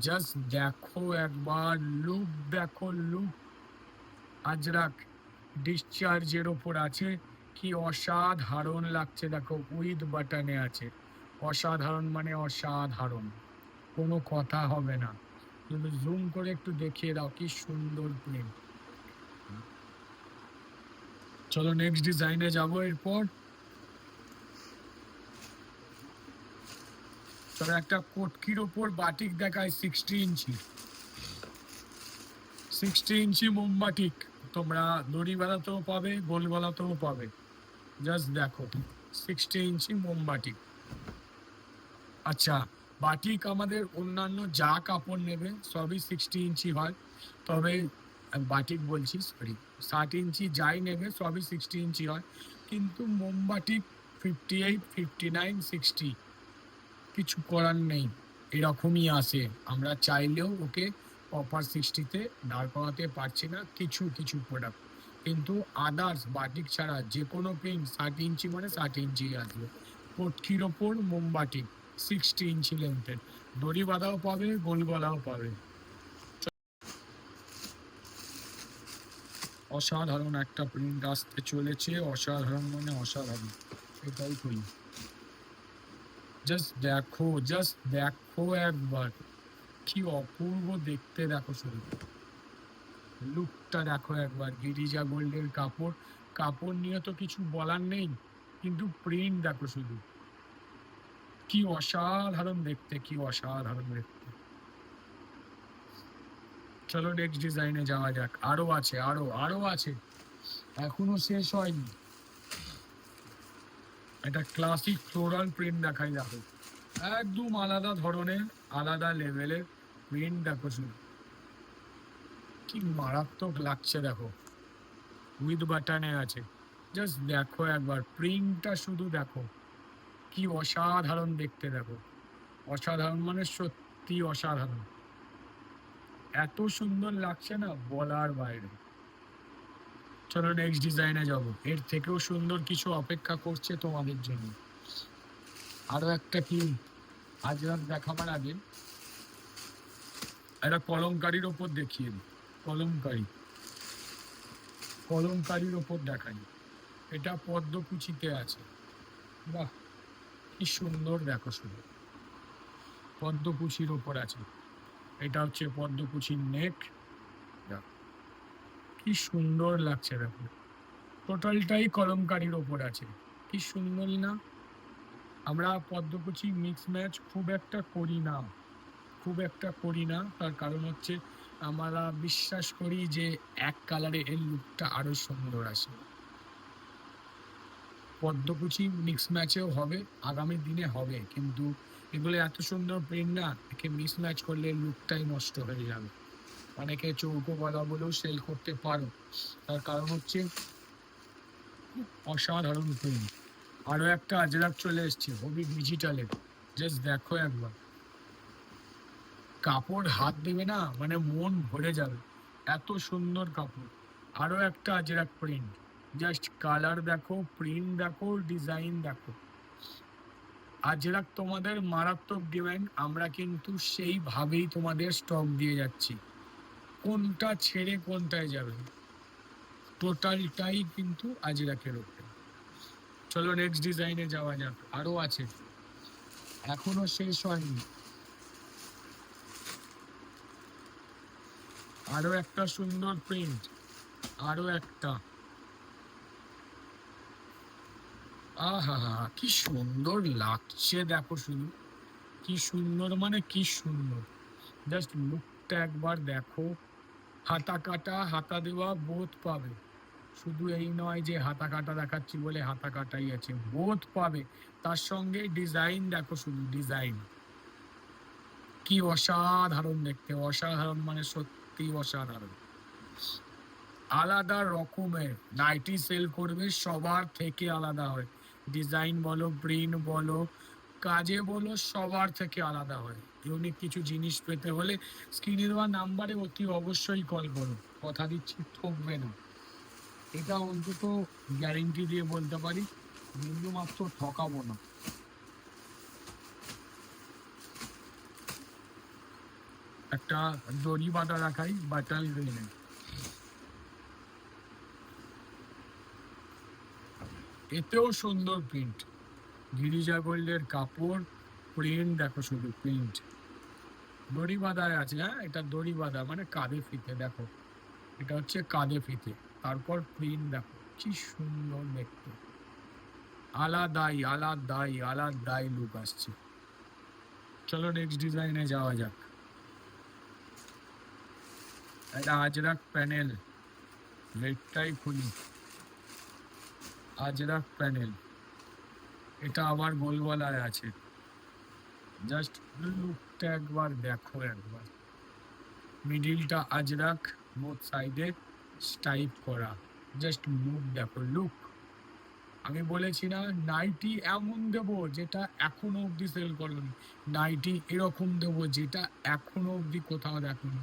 Just দেখো একবার, লুক দেখো, লুক। আজরাক ডিসচার্জের ওপর আছে, কি অসাধারণ লাগছে দেখো, উইথ বাটনে আছে। অসাধারণ মানে অসাধারণ, কোনো কথা হবে না। তুমি জুম করে একটু দেখিয়ে দাও কি সুন্দর প্রিন্ট। চলো নেক্সট ডিজাইনে যাবো এরপর। চলো একটা কটকির ওপর বাটিক দেখায় 60 ইঞ্চি, 60 ইঞ্চি মোমবাটিক। তোমরা দড়ি বেলাতেও পাবে, গোল বেলাতেও পাবে। জাস্ট দেখো 60 ইঞ্চি মোমবাটিক। আচ্ছা, বাটিক আমাদের অন্যান্য যা কাপড় নেবে সবই 60 ইঞ্চি হয়, তবে বাটিক বলছি সরি, 60 ইঞ্চি যাই নেবে সবই 60 ইঞ্চি হয়। কিন্তু মোমবাটিক 58, 59, 60 কিছু করার নেই, এরকমই আসে। আমরা চাইলেও ওকে প্রপার 60-তে দাঁড় করাতে পারছি না কিছু কিছু প্রোডাক্ট, কিন্তু আদার্স বাটিক ছাড়া যে কোনো প্রিন্ট 60 ইঞ্চি মানে 60 ইঞ্চি আসবে। পটকির ওপর মোমবাটি 60 ইঞ্চি লেন্থের, দড়ি বাঁধাও পাবে, গোল গলাও পাবে। অসাধারণ একটা প্রিন্ট আসতে চলেছে, অসাধারণ মানে অসাধারণ, এটাই করি। জাস্ট দেখো একবার, কি অপূর্ব দেখতে দেখো, শুধু লুকটা দেখো একবার। গিরিজা গোল্ডের কাপড়, কাপড় নিয়ে তো কিছু বলার নেই, কিন্তু প্রিন্ট দেখো শুধু, কি অসাধারণ দেখতে, কি অসাধারণ দেখতে। চলো নেক্সট ডিজাইনে যাওয়া যাক, আরো আছে, আরো আরো আছে, এখনো শেষ হয়নি। এটা ক্লাসিক ফ্লোরাল প্রিন্ট দেখাই দেখো, একদম আলাদা ধরনের, আলাদা লেভেলের প্রিন্ট দেখো শুধু, কি মারাত্মক লাগছে দেখো, উইথ বাটনে আছে। জাস্ট দেখো একবার প্রিন্টটা শুধু দেখো, কি অসাধারণ দেখতে দেখো। অসাধারণ মানে সত্যি অসাধারণ, এত সুন্দর লাগছে না বলার বাইরে। চলো নেক্সট ডিজাইনে যাব, এর থেকেও সুন্দর কিছু অপেক্ষা করছে তোমাদের জন্য। আরো একটা কি আজরাক দেখাবার আগে একটা কলমকারির ওপর দেখিয়ে দিই। কলমকারি, কলমকারির ওপর দেখাই, এটা পদ্মকুচিতে আছে। বাহ, কি সুন্দর দেখো শুধু, পদ্মকুচির ওপর আছে। এটা হচ্ছে পদ্মকুচির নেক, কি সুন্দর লাগছে দেখো। টোটালটাই কলমকারির ওপর আছে, কি সুন্দর না। আমরা পদ্মকুচি মিক্স ম্যাচ খুব একটা করি না, খুব একটা করি না, তার কারণ হচ্ছে আমরা বিশ্বাস করি যে এক কালারে এর লুকটা আরো সুন্দর আসে। পদ্মকুচি মিক্স ম্যাচেও হবে, আগামী দিনে হবে, কিন্তু এগুলো এত সুন্দর প্রিন্ট না, একে মিক্স ম্যাচ করলে লুকটাই নষ্ট হয়ে যাবে। অনেকে চৌকো গলা বলেও সেল করতে পারো, তার কারণ হচ্ছে অসাধারণ প্রিন্ট। আরো একটা আজরাক চলে এসছে হবি ডিজিটালের, জাস্ট দেখো একবার, কাপড় হাত দেবে না মানে মন ভরে যাবে, এত সুন্দর কাপড়। আরো একটা আজরাক প্রিন্ট, জাস্ট কালার দেখো, প্রিন্ট দেখো, ডিজাইন দেখো। আজরাক তোমাদের মারাত্মক ডিমান্ড, আমরা কিন্তু সেইভাবেই তোমাদের স্টক দিয়ে যাচ্ছি। কোনটা ছেড়ে কোনটায় যাবে, টোটালটাই কিন্তু আজরাকের উপরে। চলো নেক্সট ডিজাইনে যাওয়া যাক, আরো আছে, এখনো শেষ হয়নি। আরো একটা সুন্দর প্রিন্ট, আরো একটা, আহা কি সুন্দর লাগছে দেখো শুধু, কি সুন্দর মানে কি সুন্দর, জাস্ট লুকটা একবার দেখো। হাতা কাটা হাতা দেওয়া বোথ পাবে, শুধু এই নয় যে হাতা কাটা দেখাচ্ছি বলে হাতা কাটাই আছে, বোথ পাবে। তার সঙ্গে ডিজাইন দেখো, শুধু ডিজাইন কি অসাধারণ দেখতে, অসাধারণ মানে সত্যি অসাধারণ। আলাদা রকমের নাইটি সেল করবে সবার থেকে আলাদা হয়, ডিজাইন বলো, প্রিন্ট বলো, কাজে বলো, সবার থেকে আলাদা হয়। ইউনিক কিছু জিনিস পেতে হলে স্ক্রিনে দেওয়া নাম্বারে অতি অবশ্যই কল করো, কথা দিচ্ছি ঠকবে না, এটা অন্তত গ্যারেন্টি দিয়ে বলতে পারি, বিন্দু মাত্র ঠকাবো না। একটা দড়ি বাঁধা রাখাই বাটাল রেলে, এতেও সুন্দর প্রিন্ট, গিরিজা গোল্ডের কাপড়, প্রিন্ট দেখো শুধু, প্রিন্ট দড়ি বাঁধায় আছে, হ্যাঁ এটা দড়ি বাঁধা মানে কাঁধে ফিতে, দেখো এটা হচ্ছে কাঁধে ফিতে, তারপর প্রিন্ট দেখো কি সুন্দর দেখতে, আলাদাই আলাদাই আলাদাই লুক আসছে। চলো নেক্সট ডিজাইনে যাওয়া যাক, এটা আজরাক প্যানেল, রেডটাই খুলি, আজরাক প্যানেল, এটা আবার গোলগলায় আছে, জাস্ট লুকটা একবার দেখো একবার, মিডিলটা আজরাক, বোথ সাইডে স্টাইপ করা, জাস্ট লুক দেখো লুক। আমি বলেছি না নাইটি এমন দেবো যেটা এখনো অবধি সেল করোনি, নাইটি এরকম দেবো যেটা এখনো অবধি কোথাও দেখোনি,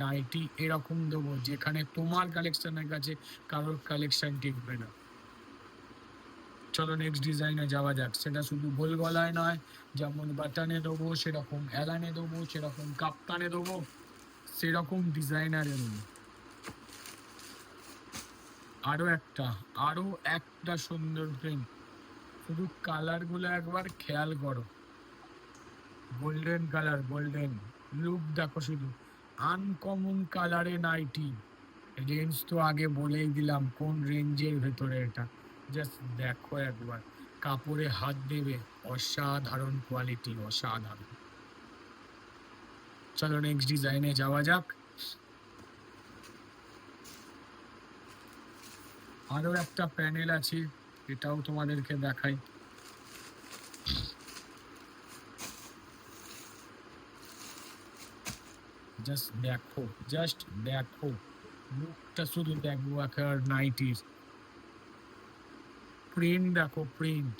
নাইটি এরকম দেবো যেখানে তোমার কালেকশনের কাছে কারোর কালেকশন টিকবে না। চলো নেক্সট ডিজাইনে যাওয়া যাক, সেটা শুধু গোল গলায় নয়, যেমন বাটনে দেবো সেরকম এলানে দেবো, সেরকম কাপ্তানে দেবো, সেরকম ডিজাইনারে দেবো। আরো একটা সুন্দর প্রিন্ট, শুধু কালার গুলো একবার খেয়াল করো, গোল্ডেন কালার, গোল্ডেন লুক দেখো শুধু, আনকমন কালারে নাইটি, রেঞ্জ তো আগে বলেই দিলাম কোন রেঞ্জের ভেতরে এটা, জাস্ট দেখো একবার, কাপড়ে হাত দেবে, অসাধারণ কোয়ালিটি, অসাধারণ। চলো নেক্সট ডিজাইনে যাওয়া যাক, আরো একটা প্যানেল আছে, এটাও তোমাদেরকে দেখাই, জাস্ট দেখো লুকটা শুধু দেখো, একবার নাইটির প্রিন্ট দেখো, প্রিন্ট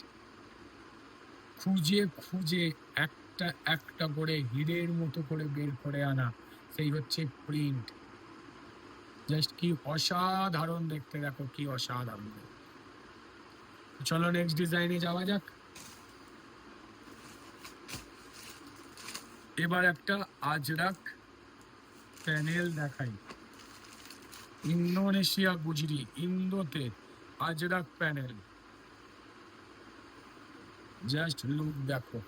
খুঁজে খুঁজে একটা একটা করে হিরের মতো করে বের করে আনা, সেই হচ্ছে প্রিন্ট, জাস্ট কি অসাধারণ দেখতে, দেখো কি অসাধারণ। চলো নেক্সট ডিজাইনে যাওয়া যাক, এবার একটা আজরাক প্যানেল দেখাই, ইন্দোনেশিয়া গুজরি, ইন্দোতে আজরাক প্যানেল, জাস্ট লুক দেখো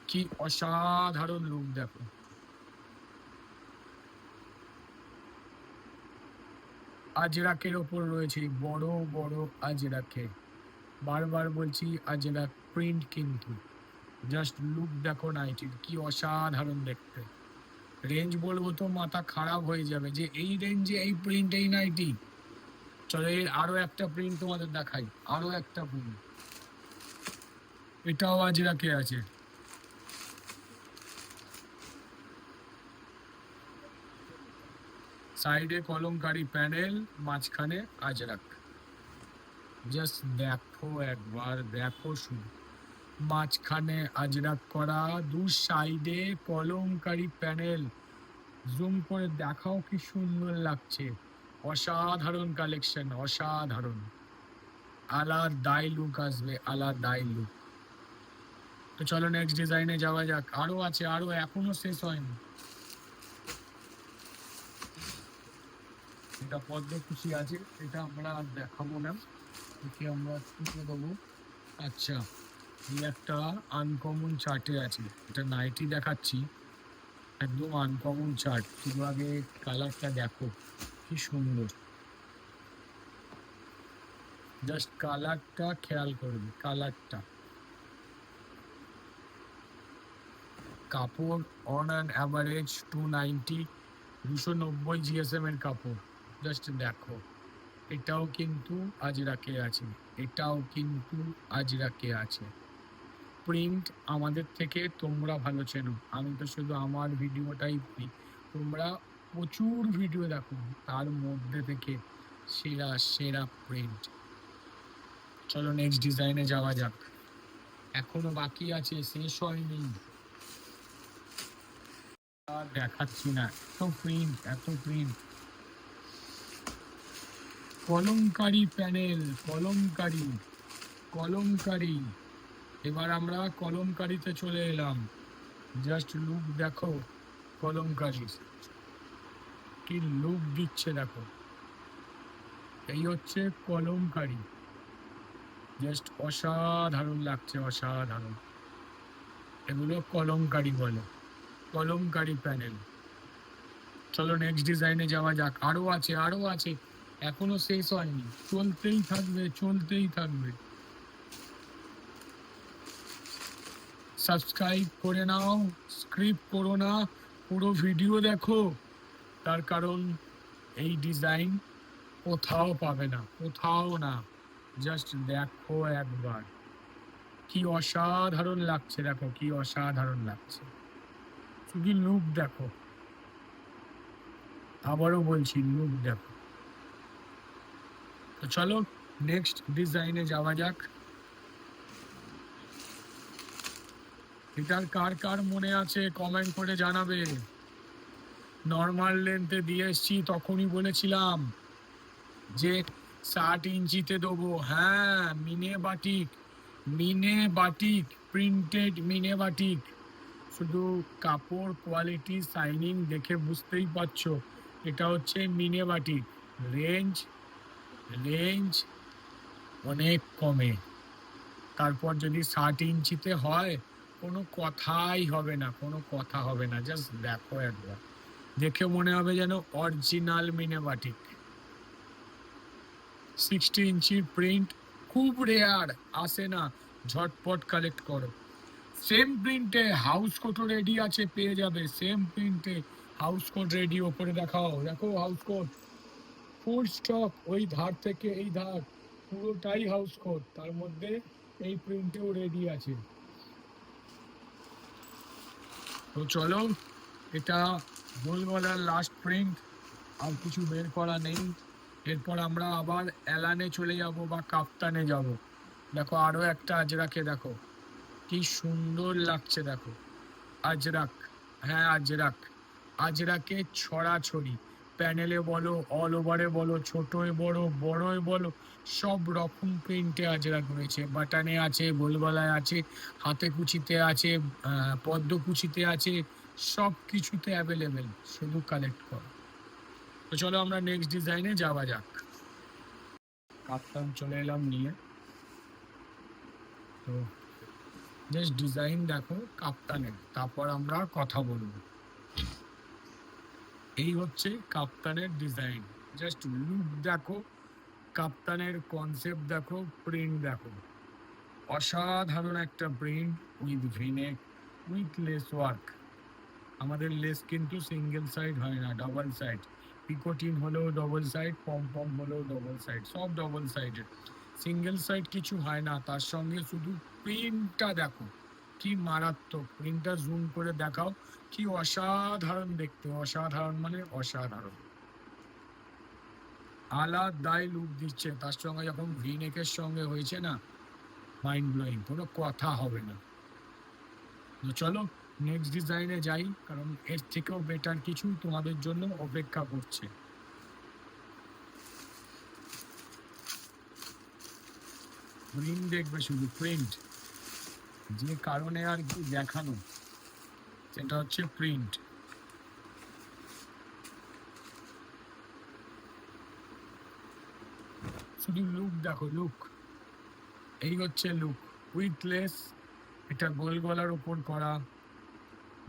কি অসাধারণ লুক দেখো। আজরাকের ওপর রয়েছে বড় বড় আজরাকে, বারবার বলছি আজরাক প্রিন্ট, কিন্তু জাস্ট লুক দেখো নাইটির কি অসাধারণ দেখতে, রেঞ্জ বলবো তো মাথা খারাপ হয়ে যাবে যে এই রেঞ্জে এই প্রিন্ট এই নাইটি। চলো এর আরো একটা প্রিন্ট তোমাদের দেখাই, আরো একটা প্রিন্ট। এটাও আজরাকে আছে, সাইডে কলমকারি প্যানেল, মাঝখানে আজরাক। জাস্ট দেখো একবার, দেখো শুধু, মাঝখানে আজরাক করা, দু সাইডে কলমকারি প্যানেল। জুম করে দেখাও কি সুন্দর লাগছে, অসাধারণ কালেকশন, অসাধারণ, আলাদাই লুক আসবে, আলাদাই লুক। তো চলো নেক্সট ডিজাইনে যাওয়া যাক, আরো আছে, আরো এখনো শেষ হয়নি। এটা পদ্মকুচি আছে, এটা আমরা আর দেখাবো না, একে আমরা তুলে দেবো। আচ্ছা, এই একটা আনকমন চার্টে আছে, এটা নাইটি দেখাচ্ছি, একদম আনকমন চার্ট। শুধু আগে কালারটা দেখো কি সুন্দর, জাস্ট কালারটা খেয়াল করবে, কালারটা। কাপড় অন অ্যান অ্যাভারেজ 290, 290 জিএসএম এর কাপড়। জাস্ট দেখো, এটাও কিন্তু আজরাকে আছে, এটাও কিন্তু আজরাকে আছে। প্রিন্ট আমাদের থেকে তোমরা ভালো চেনো, আমি তো শুধু আমার ভিডিওটাই দিই, তোমরা প্রচুর ভিডিও দেখো, তার মধ্যে থেকে সেরা সেরা প্রিন্ট। চলো নেক্সট ডিজাইনে যাওয়া যাক, এখনো বাকি আছে, শেষ হয়নি, আর দেখাচ্ছি না, এত প্রিন্ট, এত প্রিন্ট। কলমকারি প্যানেল, কলমকারি, কলমকারি। এবার আমরা কলমকারিতে চলে এলাম, জাস্ট লুক দেখো, কলমকারি কি লুক দিচ্ছে দেখো, এই হচ্ছে কলমকারি, জাস্ট অসাধারণ লাগছে, অসাধারণ। এগুলো কলমকারি বলে, কলমকারি প্যানেল। চলো নেক্সট ডিজাইনে যাওয়া যাক, আরো আছে, আরো আছে, এখনো শেষ হয়নি, চলতেই থাকবে, চলতেই থাকবে। সাবস্ক্রাইব করে নাও, স্ক্রিপ করো না, পুরো ভিডিও দেখো, তার কারণ এই ডিজাইন কোথাও পাবে না, কোথাও না। জাস্ট দেখো একবার, কি অসাধারণ লাগছে, দেখো কি অসাধারণ লাগছে, শুধু লুক দেখো, আবারও বলছি লুক দেখো। তো চলো নেক্সট ডিজাইনে যাওয়া যাক। এটার কার কার মনে আছে কমেন্ট করে জানাবে। নর্মাল লেন্থে দিয়ে এসছি, তখনই বলেছিলাম যে 60 ইঞ্চিতে দেবো। হ্যাঁ, মিনে বাটিক, মিনে বাটিক, প্রিন্টেড মিনে বাটিক। শুধু কাপড় কোয়ালিটি শাইনিং দেখে বুঝতেই পারছো এটা হচ্ছে মিনে বাটিক। রেঞ্জ, রেঞ্জ অনেক কমে, তারপর যদি 60 ইঞ্চিতে হয় কোনো কথাই হবে না, কোনো কথা হবে না। জাস্ট দেখো একবার, দেখে মনে হবে যেন অরিজিনাল মিনে বাটিক। 60 ইঞ্চি প্রিন্ট খুব রেয়ার, আসে না, ঝটপট কালেক্ট করো। সেম প্রিন্টে হাউস কোটও রেডি আছে, পেয়ে যাবে, সেম প্রিন্টে হাউস কোট রেডি। ওপরে দেখাও, দেখো হাউস কোট ফুল স্টক, ওই ধার থেকে এই ধার পুরোটাই হাউস কোট, তার মধ্যে এই প্রিন্টেও রেডি আছে। তো চলো, এটা গোলগলার লাস্ট প্রিন্ট, আর কিছু বের করা নেই। এরপর আমরা আবার এলানে চলে যাব বা কাপ্তানে যাব। দেখো আরো একটা আজরাকে, দেখো কি সুন্দর লাগছে, দেখো আজরাক, হ্যাঁ আজরাক, আজরাকে ছড়াছড়ি, প্যানেলে বলো, অল ওভারে বলো, ছোটোয় বড়, বড়োয় বলো, সব রকম প্রিন্টে আজরাক রয়েছে। বাটানে আছে, গোলগলায় আছে, হাতে কুচিতে আছে, পদ্ম কুচিতে আছে, সব কিছুতে অ্যাভেলেবেল, শুধু কালেক্ট করো। তো চলো আমরা নেক্সট ডিজাইনে যাওয়া যাক। কাপ্তান চলে এলাম নিয়ে, তো জাস্ট ডিজাইন দেখো কাপ্তানের, তারপর আমরা কথা বলবো। এই হচ্ছে কাপ্তানের ডিজাইন, জাস্ট লুক দেখো, কাপ্তানের কনসেপ্ট দেখো, প্রিন্ট দেখো, অসাধারণ একটা print with V-neck, with less work. আমাদের লেস কিন্তু সিঙ্গেল সাইড হয় না, ডবল সাইড। পিকোটিন হলেও ডবল সাইড, পম পম হলেও ডবল সাইড, সব ডবল সাইডের। সিঙ্গেল সাইড কিছু হয় না। তার সঙ্গে শুধু প্রিন্টটা দেখো কি মারাত্মক, প্রিন্টটা জুম করে দেখাও, কি অসাধারণ দেখতে, অসাধারণ মানে অসাধারণ, আলাদাই লুক দিচ্ছে। তার সঙ্গে যখন ভিনেকের সঙ্গে হয়েছে না, মাইন্ড ব্লোয়িং, কোনো কথা হবে না। তো চলো নেক্সট ডিজাইনে যাই, কারণ এর থেকেও বেটার কিছু তোমাদের জন্য অপেক্ষা করছে। প্রিন্ট দেখবে, শুধু প্রিন্ট, যে কারণে আর কি দেখানো, সেটা হচ্ছে প্রিন্ট। শুধু লুক দেখো, লুক, এই হচ্ছে লুক উইথলেস। এটা গোল গলার উপর করা,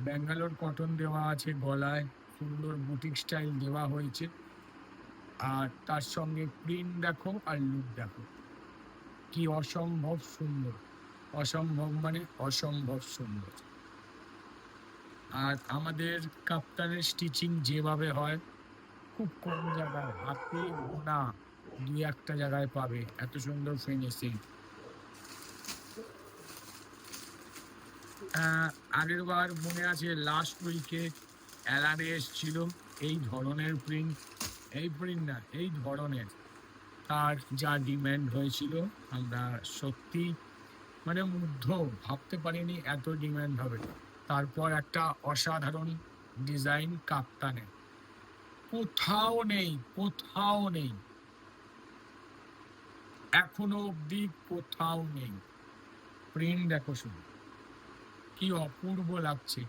ব্যাঙ্গালোর কটন দেওয়া আছে গলায়, সুন্দর বুটিক স্টাইল দেওয়া হয়েছে। আর তার সঙ্গে প্রিন্ট দেখো আর লুক দেখো, কি অসম্ভব সুন্দর, অসম্ভব মানে অসম্ভব সুন্দর। আর আমাদের কাপ্তানের স্টিচিং যেভাবে হয়, খুব কম জায়গায়, হাতে গোনা দুই একটা জায়গায় পাবে এত সুন্দর ফিনিশিং। আগের বার মনে আছে লাস্ট উইকে অ্যালানে এসছিল এই ধরনের প্রিন্ট, এই প্রিন্ট না এই ধরনের, তার যা ডিম্যান্ড হয়েছিল আমরা সত্যি মানে মুগ্ধ, ভাবতে পারিনি এত ডিম্যান্ড হবে। তারপর একটা অসাধারণ ডিজাইন কাপ্তানে, কোথাও নেই, কোথাও নেই, এখনো অব্দি কোথাও নেই। প্রিন্ট দেখো শুধু, কি অপূর্ব লাগছে।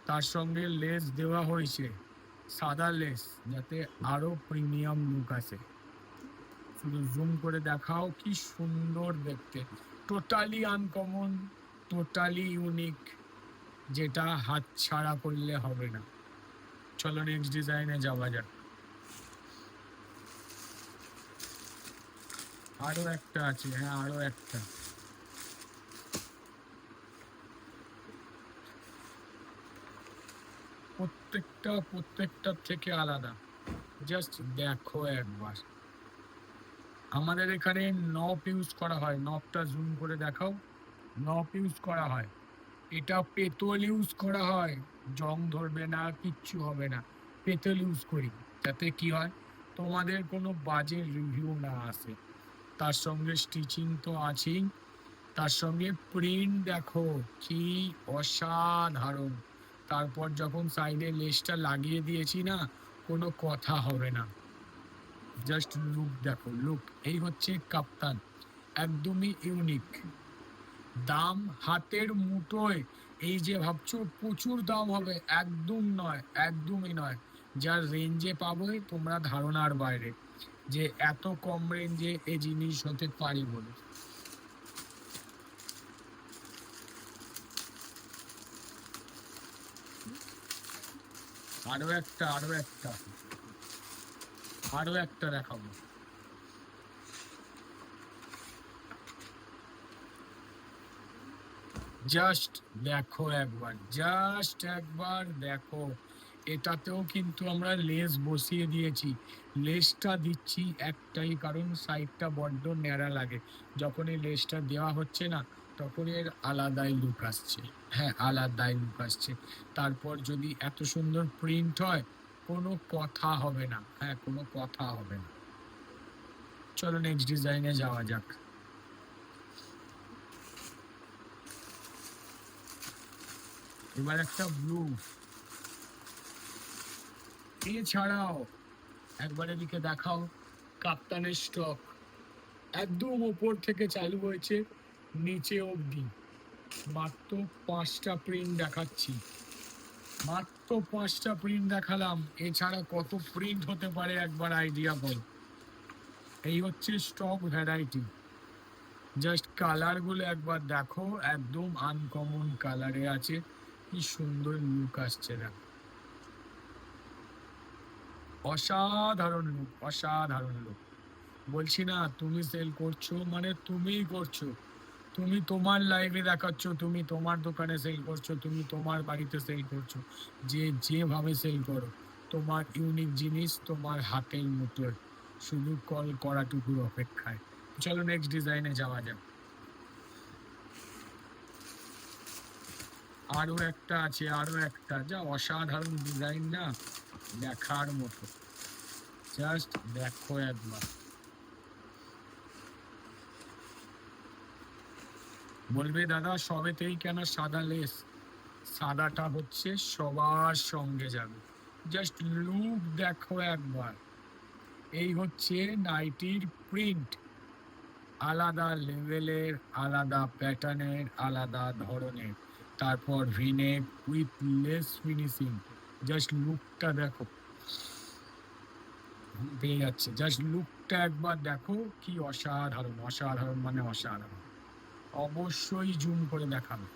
তার সঙ্গে লেস দেওয়া হয়েছে, সাদা লেস, যাতে আরো প্রিমিয়াম লুক আসে। শুধু জুম করে দেখাও, কি সুন্দর দেখতে, টোটালি আনকমন, টোটালি ইউনিক, যেটা হাত ছাড়া করলে হবে না। চলো নেক্সট ডিজাইনে যাওয়া যাক। আরো একটা আছে, হ্যাঁ আরো একটা। প্রত্যেকটা থেকে আলাদা, জাস্ট দেখো একবার। আমাদের এখানে নব ইউজ করা হয়, নবটা জুম করে দেখাও, নব ইউজ করা হয়। এটা পেতল ইউজ করা হয়, জং ধরবে না, কিচ্ছু হবে না। পেতল ইউজ করি, যাতে কি হয় তোমাদের কোনো বাজে রিভিউ না আসে। তার সঙ্গে স্টিচিং তো আছেই, তার সঙ্গে প্রিন্ট দেখো কি অসাধারণ। তারপর যখন সাইডে লেসটা লাগিয়ে দিয়েছি না, কোনো কথা হবে না। জাস্ট লুক দেখো, লুক, এই হচ্ছে কাপ্তান, একদমই ইউনিক। দাম হাতের মুঠোয়, এই যে ভাবছো প্রচুর দাম হবে, একদম নয়, একদমই নয়। যার রেঞ্জে পাবে তোমরা ধারণার বাইরে, যে এত কম রেঞ্জে এই জিনিস হতে পারি বলে। আরো একটা, আরো একটা, আরো একটা দেখাবো। জাস্ট দেখো একবার, জাস্ট একবার দেখো। এটাতেও কিন্তু আমরা লেস বসিয়ে দিয়েছি। লেসটা দিচ্ছি একটাই কারণ, সাইডটা বড্ড ন্যাড়া লাগে। যখন এই লেসটা দেওয়া হচ্ছে না, তখন এর আলাদাই লুক আসছে, হ্যাঁ আলাদাই লুক আসছে। তারপর যদি এত সুন্দর প্রিন্ট হয়, কোনো কথা হবে না, হ্যাঁ কোনো কথা হবে না। চলো নেক্সট ডিজাইনে যাওয়া যাক। এবার একটা ব্লু, এছাড়াও একবার এদিকে দেখাও, কাপ্তানের স্টক একদম ওপর থেকে চালু হয়েছে নিচে অবধি, মাত্র 5টা প্রিন্ট দেখাচ্ছি, মাত্র 5টা প্রিন্ট দেখালাম। এছাড়া কত প্রিন্ট হতে পারে একবার আইডিয়া করো। এই হচ্ছে স্টক ভ্যারাইটি। জাস্ট কালার গুলো একবার দেখো, একদম আনকমন কালারে আছে, কি সুন্দর লুক আসছে দেখো, অসাধারণ লুক, অসাধারণ লুক। বলছি না তুমি সেল করছো মানে তুমিই করছো, তুমি তোমার লাইভে দেখাচ্ছ, তুমি তোমার দোকানে সেল করছো, তুমি তোমার বাড়িতে সেল করছো, যে যেভাবে সেল করো, তোমার ইউনিক জিনিস তোমার হাতের মুঠোয়, শুধু কল করাটুকুর অপেক্ষায়। চলো নেক্সট ডিজাইনে যাওয়া যাক। আরো একটা আছে, আরো একটা, যা অসাধারণ ডিজাইন না, দেখার মতো, জাস্ট দেখো একবার। বলবে দাদা সবেতেই কেন সাদা লেস? সাদাটা হচ্ছে সবার সঙ্গে যাবে, জাস্ট লুক দেখো একবার। এই হচ্ছে নাইটির প্রিন্ট, আলাদা লেভেলের, আলাদা প্যাটার্নের, আলাদা ধরনের, তারপর V-neck with less finishing, just লুকটা দেখো, পেয়ে যাচ্ছে, জাস্ট লুকটা একবার দেখো, কি অসাধারণ, অসাধারণ মানে অসাধারণ। অবশ্যই জুম করে দেখাবে।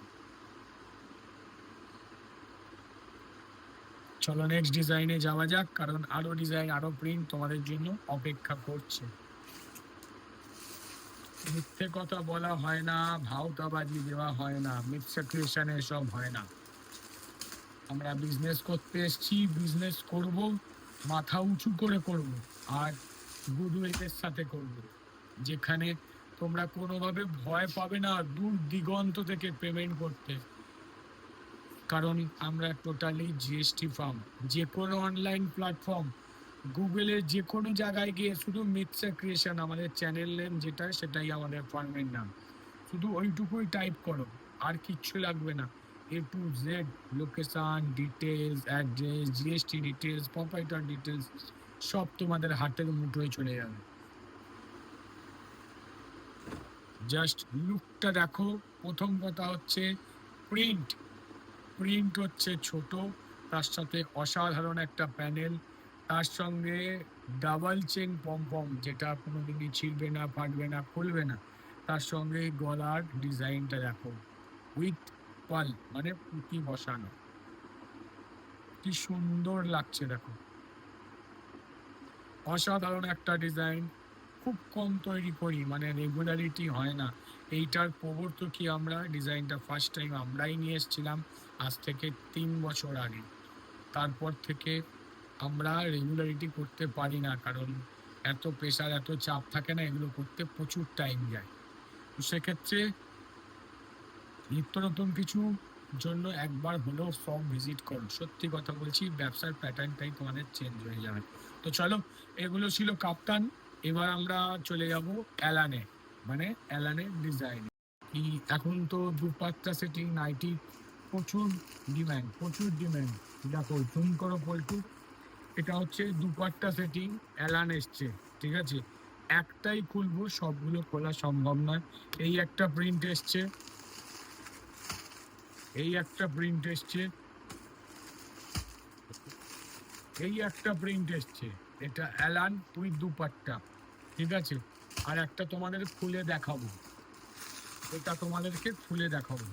চলো নেক্সট ডিজাইনে যাওয়া যাক, কারণ আরো ডিজাইন, আরো প্রিন্ট তোমাদের জন্য অপেক্ষা করছে। মিথ্যে কথা বলা হয় না, ভাওতাবাজি দেওয়া হয় না, মিথ্যা ক্রিয়েশন এসব হয় না। আমরা বিজনেস করতে এসেছি, বিজনেস করব, মাথা উঁচু করে করব, আর গুডউইলের সাথে করব, যেখানে তোমরা কোনোভাবে ভয় পাবে না দূর দিগন্ত থেকে পেমেন্ট করতে। কারণ আমরা টোটালি জিএসটি ফার্ম, যে কোনো অনলাইন প্ল্যাটফর্ম, গুগলের যে কোনো জায়গায় গিয়ে শুধু মিথ্যা ক্রিয়েশন আমাদের চ্যানেল নেম যেটা, সেটাই আমাদের ফার্মের নাম, শুধু ওইটুকুই টাইপ করো, আর কিচ্ছু লাগবে না। A to Z location details, address, GST details, proprietor details, সব তোমাদের হাতের মুঠোয় চলে যাবে। জাস্ট লুকটা দেখো। প্রথম কথা হচ্ছে প্রিন্ট, প্রিন্ট হচ্ছে ছোট, তার সাথে অসাধারণ একটা প্যানেল, তার সঙ্গে ডাবল চেন পম, যেটা কোনোদিনই ছিঁড়বে না, ফাটবে না, খুলবে না। তার সঙ্গে গলার ডিজাইনটা দেখো, উইথ পাল মানে পুঁতি বসানো, কি সুন্দর লাগছে দেখো, অসাধারণ একটা ডিজাইন। খুব কম তৈরি করি, মানে রেগুলারিটি হয় না। এইটার প্রবর্তকই আমরা, ডিজাইনটা ফার্স্ট টাইম আমরাই নিয়ে এসেছিলাম আজ থেকে 3 বছর আগে। তারপর থেকে আমরা রেগুলারিটি করতে পারি না, কারণ এত প্রেশার, এত চাপ থাকে না, এগুলো করতে প্রচুর টাইম যায়। তো সেক্ষেত্রে নিত্য নতুন কিছু জন্য একবার হলেও ফর্ম ভিজিট করো, সত্যি কথা বলছি, ব্যবসার প্যাটার্নটাই তোমাদের চেঞ্জ হয়ে যাবে। তো চলো, এগুলো ছিল কাপ্তান। এবার আমরা চলে যাব অ্যালানে, মানে অ্যালানের ডিজাইন। কি এখন তো দুপাট্টা সেটিং নাইটি প্রচুর ডিম্যান্ড, প্রচুর ডিম্যান্ড। দেখো জুম করো পল্টু, এটা হচ্ছে দুপাট্টা সেটিং, অ্যালান এসছে, ঠিক আছে। একটাই খুলবো, সবগুলো খোলা সম্ভব নয়। এই একটা প্রিন্ট এসছে, এই একটা প্রিন্ট এসছে, এই একটা প্রিন্ট এসছে, এটা অ্যালান উইথ দুপাট্টা, ঠিক আছে। আর একটা তোমাদের খুলে দেখাবো, এটা তোমাদেরকে খুলে দেখাবো।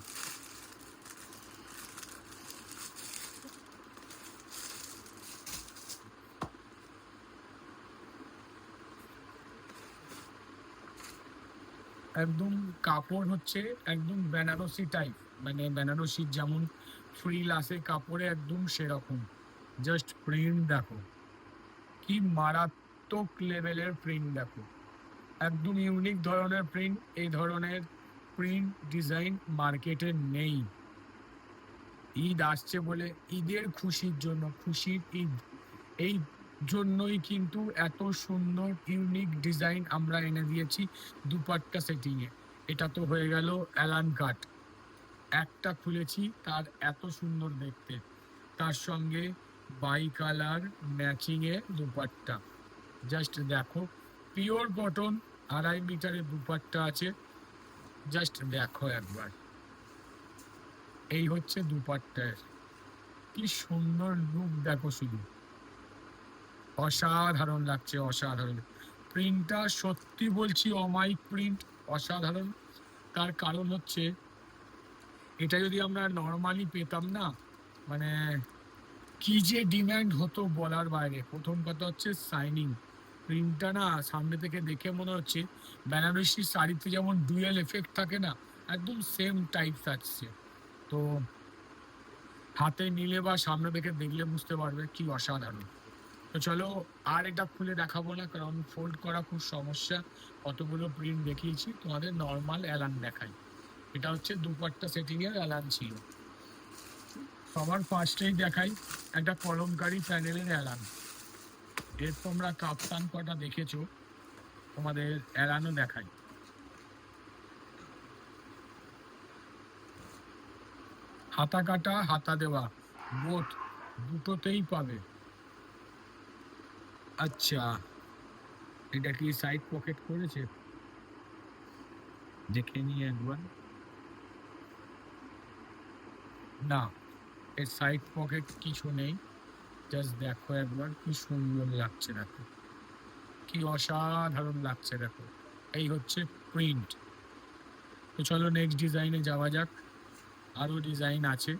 একদম কাপড় হচ্ছে একদম বেনারসি টাইপ, মানে বেনারসির যেমন ফ্রিল আসে কাপড়ে, একদম সেরকম। জাস্ট প্রিন্ট দেখো, কি মারাত্মক লেভেলের প্রিন্ট দেখো, একদম ইউনিক ধরনের প্রিন্ট। এই ধরনের প্রিন্ট ডিজাইন মার্কেটে নেই। ঈদ আসছে বলে, ঈদের খুশির জন্য, খুশির ঈদ, এই জন্যই কিন্তু এত সুন্দর ইউনিক ডিজাইন আমরা এনে দিয়েছি দুপাট্টা সেটিংয়ে। এটা তো হয়ে গেল অ্যালান কাট, একটা খুলেছি, তার এত সুন্দর দেখতে, তার সঙ্গে বাই কালার ম্যাচিংয়ে দুপাট্টা, জাস্ট দেখো, পিওর কটন, 2.5 মিটারের দুপাট্টা আছে, জাস্ট দেখো একবার। এই হচ্ছে দুপাট্টার, কি সুন্দর লুক দেখো শুধু, অসাধারণ লাগছে, অসাধারণ। প্রিন্টটা সত্যি বলছি অমায়িক প্রিন্ট, অসাধারণ। তার কারণ হচ্ছে এটা যদি আমরা নর্মালি পেতাম না, মানে কি যে ডিম্যান্ড হতো বলার বাইরে। প্রথম কথা হচ্ছে শাইনিং, প্রিন্টটা না সামনে থেকে দেখে মনে হচ্ছে বেনারসি শাড়িতে যেমন ডুয়েল এফেক্ট থাকে না, একদম সেম টাইপস আসছে। তো হাতে নিলে বা সামনে থেকে দেখলে বুঝতে পারবে কি অসাধারণ। তো চলো, আর এটা খুলে দেখাবো না, কারণ ফোল্ড করা খুব সমস্যা। কতগুলো প্রিন্ট দেখিয়েছি, তোমাদের নর্মাল অ্যালান দেখাই। এটা হচ্ছে দুপাট্টা সেটিং এর অ্যালান ছিল। সবার ফার্স্টেই দেখাই একটা কলমকারী প্যানেলের অ্যালান। এর তোমরা কাপ্তান কটা দেখেছো, তোমাদের অ্যালানও দেখাই। হাতা কাটা, হাতা দেওয়া, বোথ, দুটোতেই পাবে। আচ্ছা, এটা কি সাইড পকেট করেছে? দেখে নিয়ে একবার। না, এর সাইড পকেট কিছু নেই। জাস্ট দেখো একবার, কি সুন্দর লাগছে দেখো, কি অসাধারণ লাগছে দেখো। এই হচ্ছে প্রিন্ট। তো চলো নেক্সট ডিজাইনে যাওয়া যাক। আরো ডিজাইন আছে।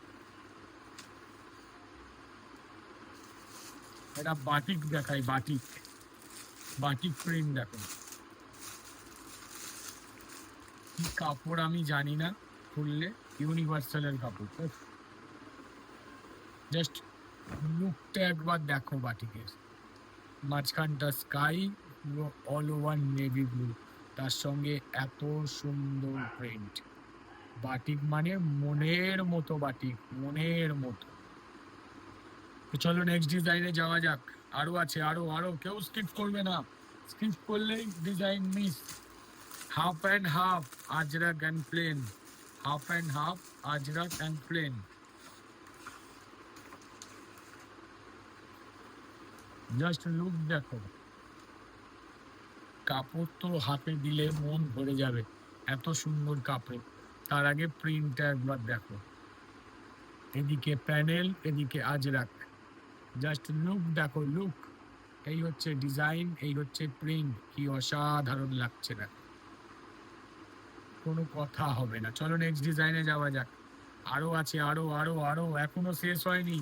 এটা বাটিক দেখাই, বাটিক, বাটিক প্রিন্ট দেখো। কি কাপড় আমি জানি না, খুললে ইউনিভার্সালের কাপড়। জাস্ট লুকটা একবার দেখো বাটিকের। মাঝখানটা স্কাই, পুরো অল ওভার নেভি ব্লু, তার সঙ্গে এত সুন্দর প্রিন্ট। বাটিক মানে মনের মতো বাটিক, মনের মতো। তো চলো নেক্সট ডিজাইনে যাওয়া যাক। আরো আছে, আরো আরো, কেউ স্কিপ করবে না, স্কিপ করলেই design miss. Half and half, ajrakh and plain, half and half, ajrakh and plain. Just look দেখো, কাপড় তো হাতে দিলে মন ভরে যাবে, এত সুন্দর কাপড়। তার আগে প্রিন্টটা একবার দেখো, এদিকে প্যানেল, এদিকে আজরাক। জাস্ট লুক দেখো, লুক। এই হচ্ছে ডিজাইন, এই হচ্ছে প্রিন্ট, কি অসাধারণ লাগছে না, কোনো কথা হবে না। চলো নেক্সট ডিজাইনে যাওয়া যাক। আরো আছে, আরো আরো আরো, এখনো শেষ হয়নি।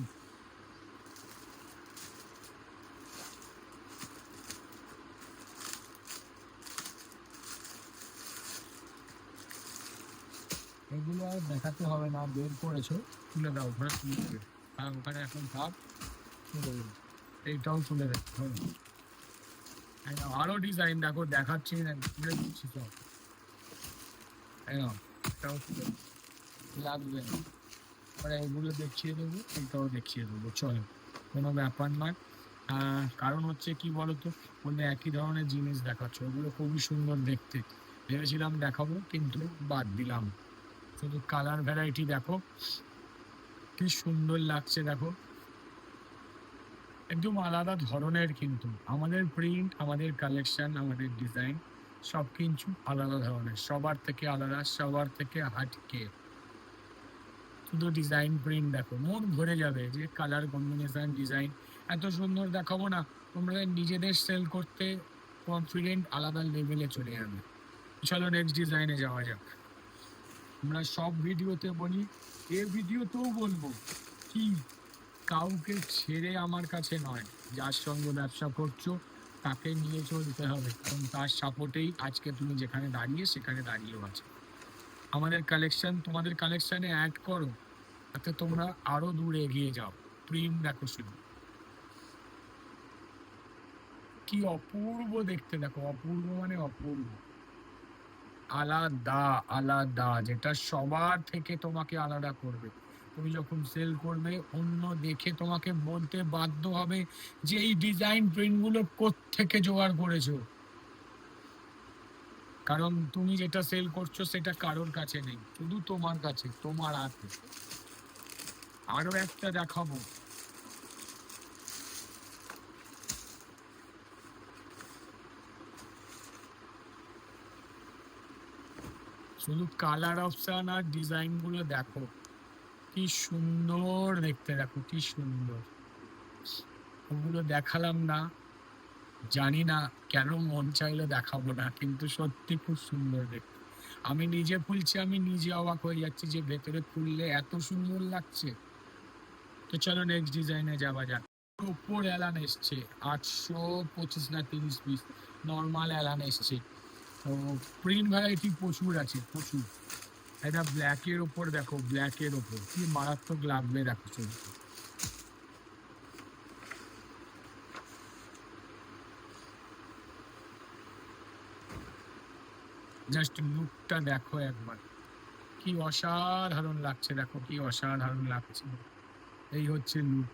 এগুলো আর দেখাতে হবে না, বের করেছো, তুলে দাও, ওখানে তুলে দেবে। আর ওখানে এখন থাক, তুলে দেবে। এইটাও তুলে দেখতে হবে। আরো ডিজাইন দেখো, দেখাচ্ছি না, তুলে দিচ্ছি সব। এটাও তুলে লাগবে না, মানে এগুলো দেখিয়ে দেবো, এটাও দেখিয়ে দেবো, চলো, কোনো ব্যাপার নয়। কারণ হচ্ছে কি বলতো, বলতে একই ধরনের জিনিস দেখাচ্ছ, ওগুলো খুবই সুন্দর দেখতে, ভেবেছিলাম দেখাবো কিন্তু বাদ দিলাম। শুধু কালার ভ্যারাইটি দেখো, কি সুন্দর লাগছে দেখো, একদম আলাদা ধরনের। কিন্তু আমাদের প্রিন্ট, আমাদের কালেকশন, আমাদের ডিজাইন সব কিছু আলাদা ধরনের, সবার থেকে আলাদা, সবার থেকে হাটকে। শুধু ডিজাইন প্রিন্ট দেখো, মন ভরে যাবে, যে কালার কম্বিনেশন, ডিজাইন এত সুন্দর দেখাবো না, তোমরা নিজেদের সেল করতে কনফিডেন্ট আলাদা লেভেলে চলে যাবে। চলো নেক্সট ডিজাইনে যাওয়া যাক। আমরা সব ভিডিওতে বলি, এ ভিডিওতেও বলবো, কি কাউকে ছেড়ে আমার কাছে নয়, যার সঙ্গে ব্যবসা করছো তাকে নিয়ে চলতে হবে, কারণ তার সাপোর্টেই আজকে তুমি যেখানে দাঁড়িয়ে সেখানে দাঁড়িয়েও আছে। আমাদের কালেকশন তোমাদের কালেকশনে অ্যাড করো, তাতে তোমরা আরো দূরে এগিয়ে যাও। প্রিন্ট দেখো শুধু, কি অপূর্ব দেখতে দেখো, অপূর্ব মানে অপূর্ব, আলাদা আলাদা, যেটা সবার থেকে তোমাকে আলাদা করবে। তুমি যখন সেল করবে, অন্য দেখে তোমাকে বলতে বাধ্য হবে যে এই ডিজাইন প্রিন্টগুলো কোত্থেকে জোগাড় করেছো, কারণ তুমি যেটা সেল করছো সেটা কারোর কাছে নেই, শুধু তোমার কাছে, তোমার হাতে। আরো একটা দেখাবো, শুধু কালার অপশন আর ডিজাইন গুলো দেখো, কি সুন্দর দেখতে দেখো, কি সুন্দর। ওগুলো দেখালাম না, জানি না কেন, মন চাইলে দেখাবো না, কিন্তু সত্যি খুব সুন্দর দেখতে। আমি নিজে খুলছি, আমি নিজে অবাক হয়ে যাচ্ছি যে ভেতরে খুললে এত সুন্দর লাগছে। তো চলো নেক্সট ডিজাইনে যাওয়া যাক। ওপর অ্যালান এসছে, 825 না 30 পিস নর্মাল অ্যালান এসছে। তো প্রিন্ট ভ্যারাইটি প্রচুর আছে, প্রচুর। এটা ব্ল্যাকের ওপর দেখো, ব্ল্যাকের ওপর কি মারাত্মক লাগবে দেখো ছবিটা। জাস্ট লুকটা দেখো একবার, কি অসাধারণ লাগছে দেখো, কি অসাধারণ লাগছে। এই হচ্ছে লুক,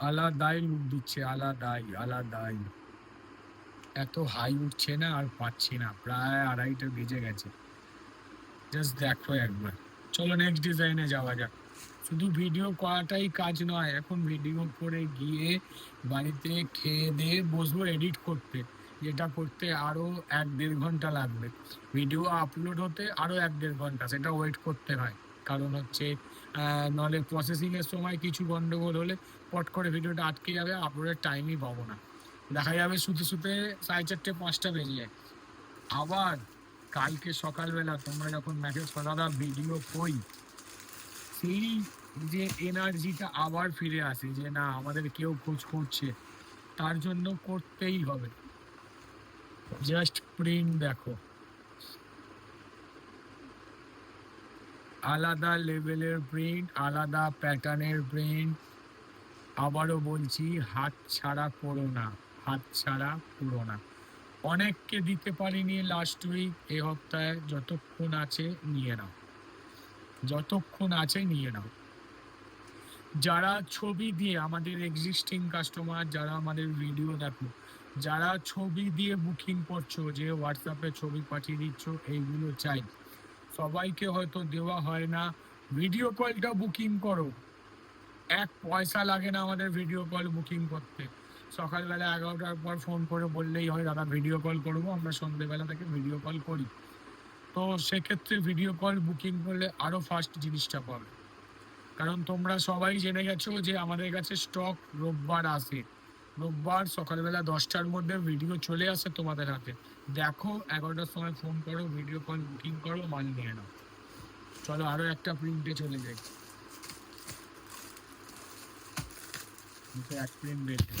আলাদাই লুক দিচ্ছে, আলাদাই আলাদাই। এত হাই উঠছে না, আর পাচ্ছি না, প্রায় 2:30 বেজে গেছে। জাস্ট দেখো একবার। চলো নেক্সট ডিজাইনে যাওয়া যাক। শুধু ভিডিও করাটাই কাজ নয়, এখন ভিডিও করে গিয়ে বাড়িতে খেয়ে দিয়ে বসবো এডিট করতে, যেটা করতে আরো 1-1.5 ঘন্টা লাগবে। ভিডিও আপলোড হতে আরো 1-1.5 ঘন্টা, সেটা ওয়েট করতে হয়। কারণ হচ্ছে নলে প্রসেসিং এর সময় কিছু গন্ডগোল হলে পট করে ভিডিওটা আটকে যাবে, আপলোডের টাইমই পাবো না। দেখা যাবে শুতে শুতে 4:30-5টা বেজে যায়। আবার কালকে সকালবেলা তোমরা যখন মেসেজ করো দাদা ভিডিও কই, সেই যে এনার্জিটা আবার ফিরে আসে যে না আমাদের কেউ খোঁজ করছে, তার জন্য করতেই হবে। জাস্ট প্রিন্ট দেখো, আলাদা লেভেলের প্রিন্ট, আলাদা প্যাটার্নের প্রিন্ট। আবারও বলছি, হাত ছাড়া করো না, হাত ছাড়া করো না। অনেককে দিতে পারিনি লাস্ট উইক, এ সপ্তাহে যতক্ষণ আছে নিয়ে নাও, যতক্ষণ আছে নিয়ে নাও। যারা ছবি দিয়ে আমাদের এক্সিস্টিং কাস্টমার, যারা আমাদের ভিডিও দেখো, যারা ছবি দিয়ে বুকিং করছো, যে হোয়াটসঅ্যাপে ছবি পাঠিয়ে দিচ্ছ, এইগুলো চাই। সবাইকে হয়তো দেওয়া হয় না, ভিডিও কলটা বুকিং করো। 1 পয়সা লাগে না আমাদের ভিডিও কল বুকিং করতে। সকালবেলা 11টার পর ফোন করে বললেই হয় দাদা ভিডিও কল করবো, আমরা সন্ধ্যেবেলা থেকে ভিডিও কল করি। তো সেক্ষেত্রে ভিডিও কল বুকিং করলে আরো ফাস্ট জিনিসটা পাবে। কারণ তোমরা সবাই জেনে গেছো যে আমাদের কাছে স্টক রোববার আসে, রোববার সকালবেলা 10টার মধ্যে ভিডিও চলে আসে তোমাদের হাতে। দেখো 11টার সময় ফোন করো, ভিডিও কল বুকিং করো, মাল নিয়ে নাও। চলো আরো একটা প্রিন্টে চলে যাই, এক প্রিন্ট দেখে।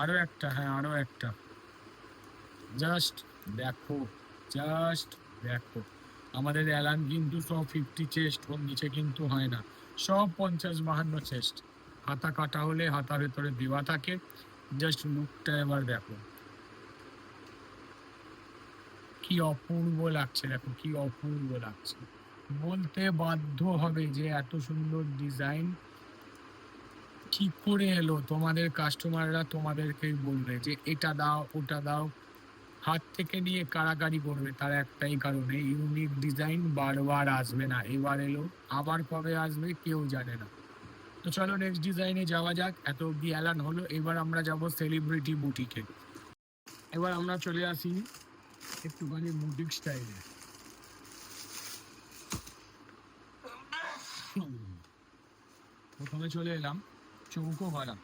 আরো একটা, হ্যাঁ আরো একটা, জাস্ট দেখো, জাস্ট দেখো। আমাদের অ্যালান কিন্তু সব 50 চেস্ট, ওর নিচে কিন্তু হয় না, সব 50-52 চেস্ট। হাতা কাটা হলে হাতা ভেতরে দেওয়া থাকে। জাস্ট লুকটা এবার দেখো, কি অপূর্ব লাগছে দেখো, কি অপূর্ব লাগছে। বলতে বাধ্য হবে যে এত সুন্দর ডিজাইন কি করে এলো। তোমাদের কাস্টমাররা তোমাদেরকেই বলবে যে এটা দাও ওটা দাও, হাত থেকে নিয়ে কাড়াকাড়ি করবে। তার একটাই কারণে, ইউনিক ডিজাইন বারবার আসবে না, এবার এলো, আবার কবে আসবে কেউ জানে না। তো চলো নেক্সট ডিজাইনে যাওয়া যাক। এত অব্দি অ্যালান হলো, এবার আমরা যাব সেলিব্রিটি বুটিকে। এবার আমরা চলে আসি একটুখানি বুটিক স্টাইলে। প্রথমে চলে এলাম চৌকো গলা।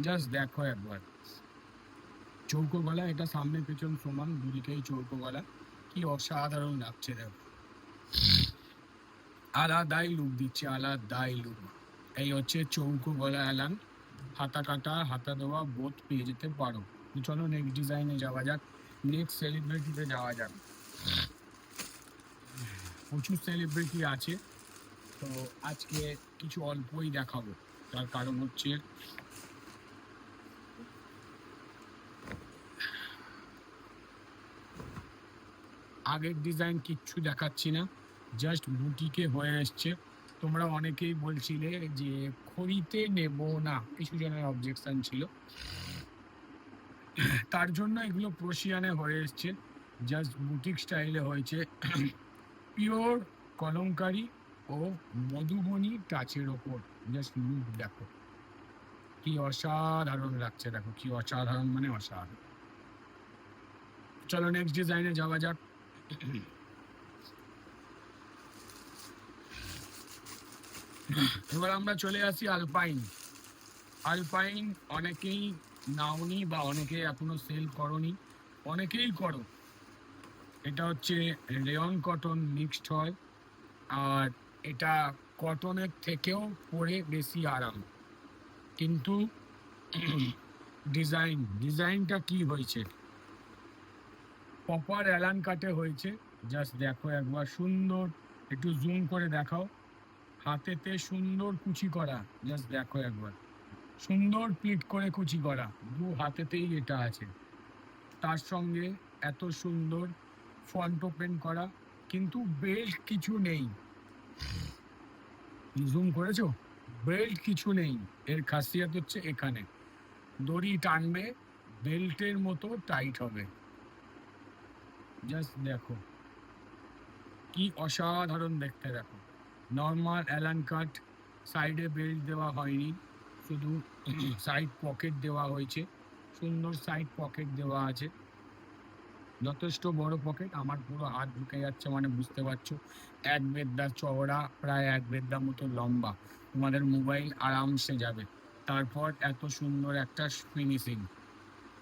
জাস্ট দেখো একবার, চৌকো গলা, এটা সামনে পেছন সমান, দুদিকেই চৌকো গলা, কি অসাধারণ লাগছে দেখো। আলাদাই লুক দিচ্ছে, আলাদাই লুক। এই হচ্ছে চৌকো গলা অ্যালান, হাতা কাটা হাতা দেওয়া বোথ পেয়ে যেতে পারো। চলো নেক্সট ডিজাইনে যাওয়া যাক, নেক্সট সেলিব্রিটিতে যাওয়া যাক। প্রচুর সেলিব্রিটি আছে, তো আজকে কিছু অল্পই দেখাবো। তার কারণ হচ্ছে আগের ডিজাইন কিচ্ছু দেখাচ্ছি না, জাস্ট বুটিকে হয়ে এসছে। তোমরা অনেকেই বলছিলে যে খড়িতে নেব না, কিছু জনের অবজেকশন ছিল, তার জন্য এগুলো প্রশিয়ানে হয়ে এসছে। জাস্ট বুটিক স্টাইলে হয়েছে, পিওর কলমকারি ও মধুবনী টাচের ওপর। জাস্ট লুক দেখো, কি অসাধারণ লাগছে দেখো, কি অসাধারণ মানে অসাধারণ। চলো নেক্সট ডিজাইনে যাওয়া যাক। এবার আমরা চলে আসি আলপাইন। আলপাইন অনেকেই নাওনি বা অনেকে এখনো সেল করনি, অনেকেই করো। এটা হচ্ছে রেয়ন কটন মিক্সড হয়, আর এটা কটনের থেকেও পরে বেশি আরাম। কিন্তু ডিজাইনটা কি হয়েছে, প্রপার অ্যালান কাটে হয়েছে। জাস্ট দেখো একবার, সুন্দর, একটু জুম করে দেখাও, হাতেতে সুন্দর কুচি করা, জাস্ট দেখো একবার, সুন্দর প্লিট করে কুচি করা, দু হাতেতেই এটা আছে। তার সঙ্গে এত সুন্দর ফ্রন্ট ওপেন করা, কিন্তু বেল্ট কিছু নেই। জুম করেছো? বেল্ট কিছু নেই। এর খাসিয়াত হচ্ছে এখানে দড়ি টানবে, বেল্টের মতো টাইট হবে। জাস্ট দেখো কি অসাধারণ দেখতে, দেখো। নর্মাল অ্যালান কাট, সাইডে বেল্ট দেওয়া হয়নি, শুধু সাইড পকেট দেওয়া হয়েছে। সুন্দর সাইড পকেট দেওয়া আছে, যথেষ্ট বড় পকেট। আমার পুরো হাত ঢুকে যাচ্ছে, মানে বুঝতে পারছো, এক বেদ্দা চওড়া, প্রায় এক বেদ্দা মতো লম্বা। তোমাদের মোবাইল আরামসে যাবে। তারপর এত সুন্দর একটা ফিনিশিং।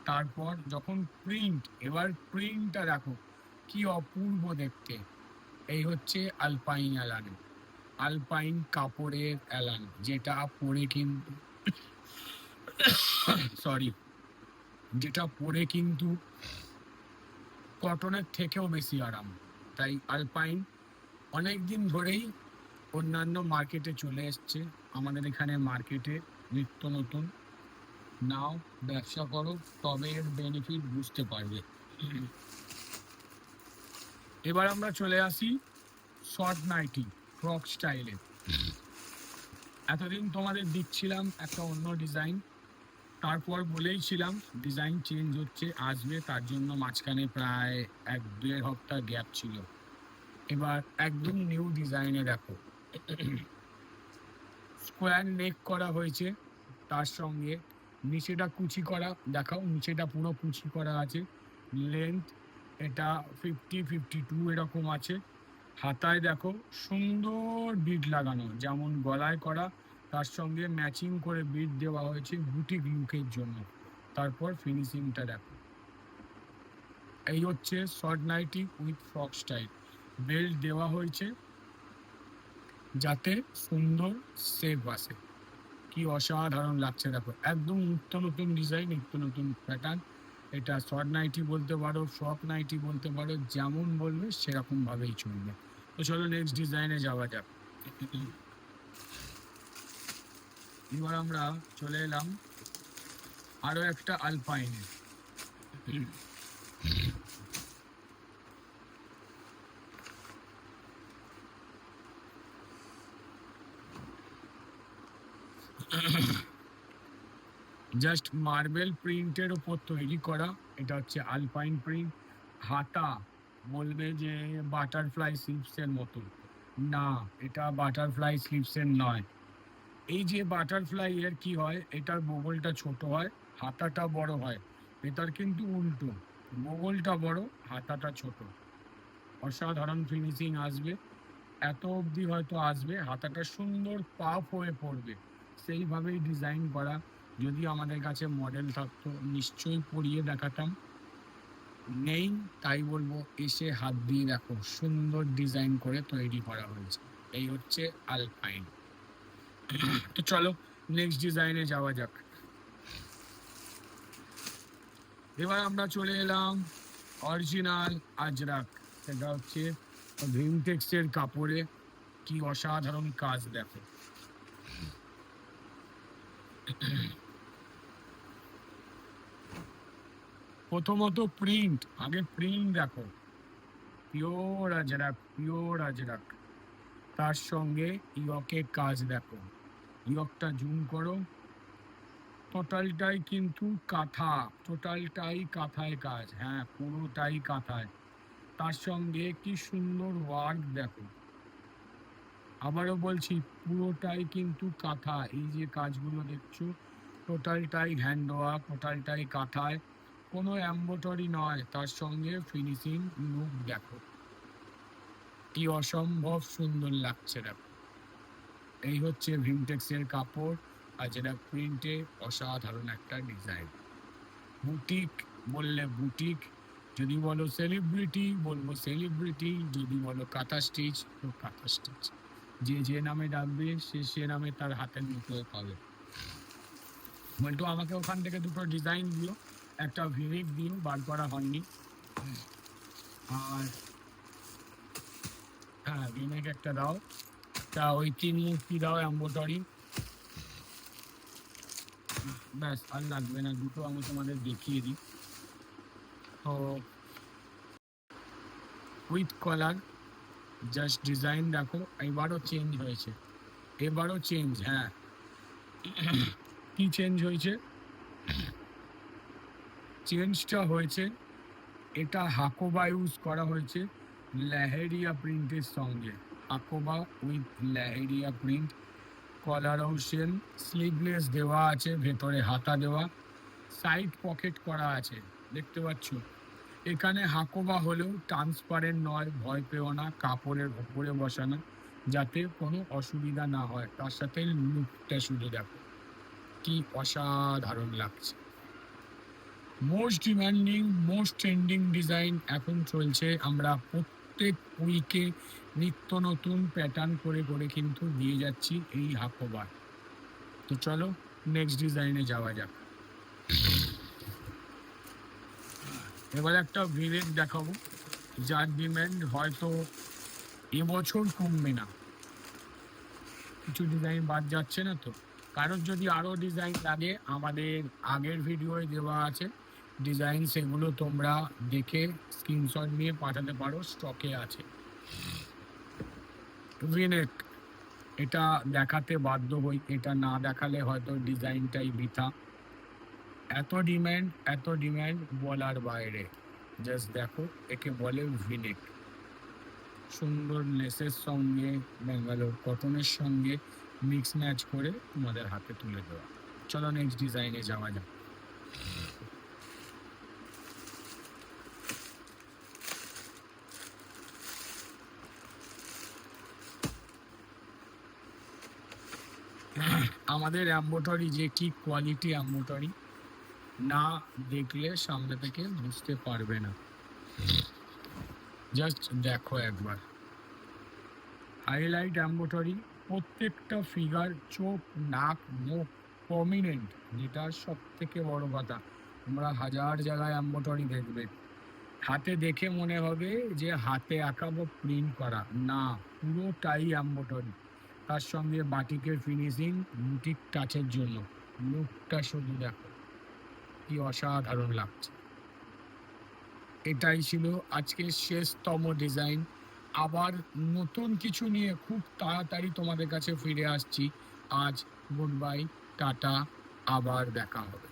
তারপর যখন প্রিন্ট, এবার প্রিন্টটা দেখো কি অপূর্ব দেখতে। এই হচ্ছে আলপাইন অ্যালান, আলপাইন কাপড়ের অ্যালান, যেটা পরে কিন্তু সরি, যেটা পরে কিন্তু কটনের থেকেও বেশি আরাম। তাই আলপাইন অনেক দিন ধরেই অন্যান্য মার্কেটে চলে এসছে, আমাদের এখানে মার্কেটে নিত্য নতুন। নাও, ব্যবসা করো, তবে এর বেনিফিট বুঝতে পারবে। এবার আমরা চলে আসি শর্ট নাইটি, ফ্রক স্টাইলে। এতদিন তোমাদের দিচ্ছিলাম একটা অন্য ডিজাইন, তারপর বলেইছিলাম ডিজাইন চেঞ্জ হচ্ছে, আসবে, তার জন্য মাঝখানে প্রায় 1-1.5 হপ্তাহ গ্যাপ ছিল। এবার একদম নিউ ডিজাইনে দেখো, স্কোয়ার নেক করা হয়েছে, তার সঙ্গে নিচেটা কুচি করা, দেখাও, নিচেটা পুরো কুচি করা আছে। লেন্থ এটা 50-52 এরকম আছে। হাতায় দেখো সুন্দর বিট লাগানো, যেমন গলায় করা, তার সঙ্গে ম্যাচিং করে বিট দেওয়া হয়েছে বুটিক লুকের জন্য। তারপর ফিনিশিংটা দেখো। এই হচ্ছে short nightie with frock style. Belt দেওয়া হয়েছে যাতে সুন্দর শেপ আসে। কি অসাধারণ লাগছে দেখো, একদম নিত্য নতুন ডিজাইন, নিত্য নতুন প্যাটার্ন। এটা শর্ট নাইটি বলতে পারো, ফ্রক নাইটি বলতে পারো, যেমন বলবে সেরকম ভাবেই চলবে। তো চলো নেক্সট ডিজাইনে যাওয়া যাক। এবার আমরা চলে এলাম আরো একটা আলপাইনে। জাস্ট মার্বেল প্রিন্টের ওপর তৈরি করা, এটা হচ্ছে আলপাইন প্রিন্ট। হাতা বলবে যে বাটারফ্লাই স্লিপসের মতো, না, এটা বাটারফ্লাই স্লিপসের নয়। এই যে বাটারফ্লাই এর কি হয়, এটার বগলটা ছোট হয়, হাতাটা বড় হয়। এটার কিন্তু উল্টো, বগলটা বড়, হাতাটা ছোট। অসাধারণ ফিনিশিং আসবে, এত অবধি হয়তো আসবে, হাতাটা সুন্দর পাফ হয়ে পড়বে, সেইভাবেই ডিজাইন করা। যদি আমাদের কাছে মডেল থাকতো নিশ্চয়ই পরিয়ে দেখাতাম, নেই, তাই বলবো এসে হাত দিয়ে দেখো, সুন্দর ডিজাইন করে তৈরি করা হয়েছে। এই হচ্ছে আলপাইন। তো চলো নেক্সট ডিজাইনে যাওয়া যাক। এবার আমরা চলে এলাম অরিজিনাল আজরাক। সেটা হচ্ছে ভিমটেক্সের কাপড়ে, কি অসাধারণ কাজ দেখো। প্রথমত প্রিন্ট, আগে প্রিন্ট দেখো, পিওর আজরাক, পিওর আজরাক। তার সঙ্গে ইয়কের কাজ দেখো, ইয়কটা জুম করো, টোটালটাই কিন্তু কাঁথা, টোটালটাই কাঁথায় কাজ, হ্যাঁ পুরোটাই কাঁথায়। তার সঙ্গে কি সুন্দর ওয়ার্ক দেখো। আবারও বলছি, পুরোটাই কিন্তু কাঁথা। এই যে কাজগুলো দেখছো, টোটালটাই হ্যান্ড ওয়ার্ক, টোটালটাই কাঁথায়, কোনো এম্ব্রয়ডারি নয়। তার সঙ্গে ফিনিশিং লুক দেখো, কি অসম্ভব সুন্দর লাগছে দেখো। এই হচ্ছে ভিমটেক্সের কাপড়, আর যেটা প্রিন্টে অসাধারণ একটা ডিজাইন। বুটিক বললে বুটিক, যদি বলো সেলিব্রিটি বলবো সেলিব্রিটি, যদি বলো কাঁথা স্টিচ তো কাঁথা স্টিচ। যে যে নামে ডাকবে সে সে নামে তার হাতের মুঠোয় পাবে। বলতো আমাকে ওখান থেকে দুটো ডিজাইন দিও, একটা ভিভিক দিন, বার করা হয়নি। আর হ্যাঁ ভিনেক একটা দাও, তা ওই 3 মূর্তি দাও এম্বোটারি। ব্যাস আর লাগবে না, দুটো আমি তোমাদের দেখিয়ে দিই। তো উইথ কলার, জাস্ট ডিজাইন দেখো, এবারও চেঞ্জ হয়েছে, এবারও চেঞ্জ। হ্যাঁ কি চেঞ্জ হয়েছে? চেঞ্জটা হয়েছে, এটা হাকোবা ইউজ করা হয়েছে লেহেরিয়া প্রিন্টের সঙ্গে। হাকোবা উইথ লেহেরিয়া প্রিন্ট, কলারও সেম, স্লিভলেস দেওয়া আছে, ভেতরে হাতা দেওয়া, সাইড পকেট করা আছে, দেখতে পাচ্ছ। এখানে হাকোবা হলেও ট্রান্সপারেন্ট নয়, ভয় পেও না, কাপড়ের উপরে বসানো, যাতে কোনো অসুবিধা না হয়। তার সাথে লুকটা শুধু দেখো কি অসাধারণ লাগছে। Most demanding, most trending design এখন চলছে। আমরা প্রত্যেক উইকে নিত্য নতুন প্যাটার্ন করে করে কিন্তু দিয়ে যাচ্ছি এই হাকোবার। তো চলো নেক্সট ডিজাইনে যাওয়া যাক। এবার একটা ভিভেক দেখাবো, যার ডিমান্ড হয়তো এবছর কমবে না। কিছু ডিজাইন বাদ যাচ্ছে না তো, কারোর যদি আরও ডিজাইন লাগে আমাদের আগের ভিডিওয়ে দেওয়া আছে ডিজাইন, সেগুলো তোমরা দেখে স্ক্রিনশট নিয়ে পাঠাতে পারো, স্টকে আছে। ভিনেক, এটা দেখাতে বাধ্য হই, এটা না দেখালে হয়তো ডিজাইনটাই বৃথা। এত ডিমান্ড, এত ডিমান্ড বলার বাইরে। জাস্ট দেখো, একে বলে ভিনেক। সুন্দর লেসের সঙ্গে ব্যাঙ্গালোর কটনের সঙ্গে মিক্স ম্যাচ করে তোমাদের হাতে তুলে দেওয়া। চলো নেক্সট ডিজাইনে যাওয়া যাক। আমাদের এম্বোটারি যে কি কোয়ালিটি এম্বোটারি, না দেখলে সামনে থেকে বুঝতে পারবে না। জাস্ট দেখো একবার, হাইলাইট এম্বোটারি, প্রত্যেকটা ফিগার, চোখ, নাক, মুখ প্রমিনেন্ট, যেটা সব থেকে বড় কথা। তোমরা হাজার জায়গায় এম্বোটারি দেখবে, হাতে দেখে মনে হবে যে হাতে আঁকা বা প্রিন্ট করা, না, পুরোটাই এম্বোটারি। তার সঙ্গে বাটিকের ফিনিশিং, বুটিক টাচের জন্য লুকটা শুধু দেখো কি অসাধারণ লাগছে। এটাই ছিল আজকের শেষতম ডিজাইন। আবার নতুন কিছু নিয়ে খুব তাড়াতাড়ি তোমাদের কাছে ফিরে আসছি। আজ গুড বাই, টাটা, আবার দেখা হবে।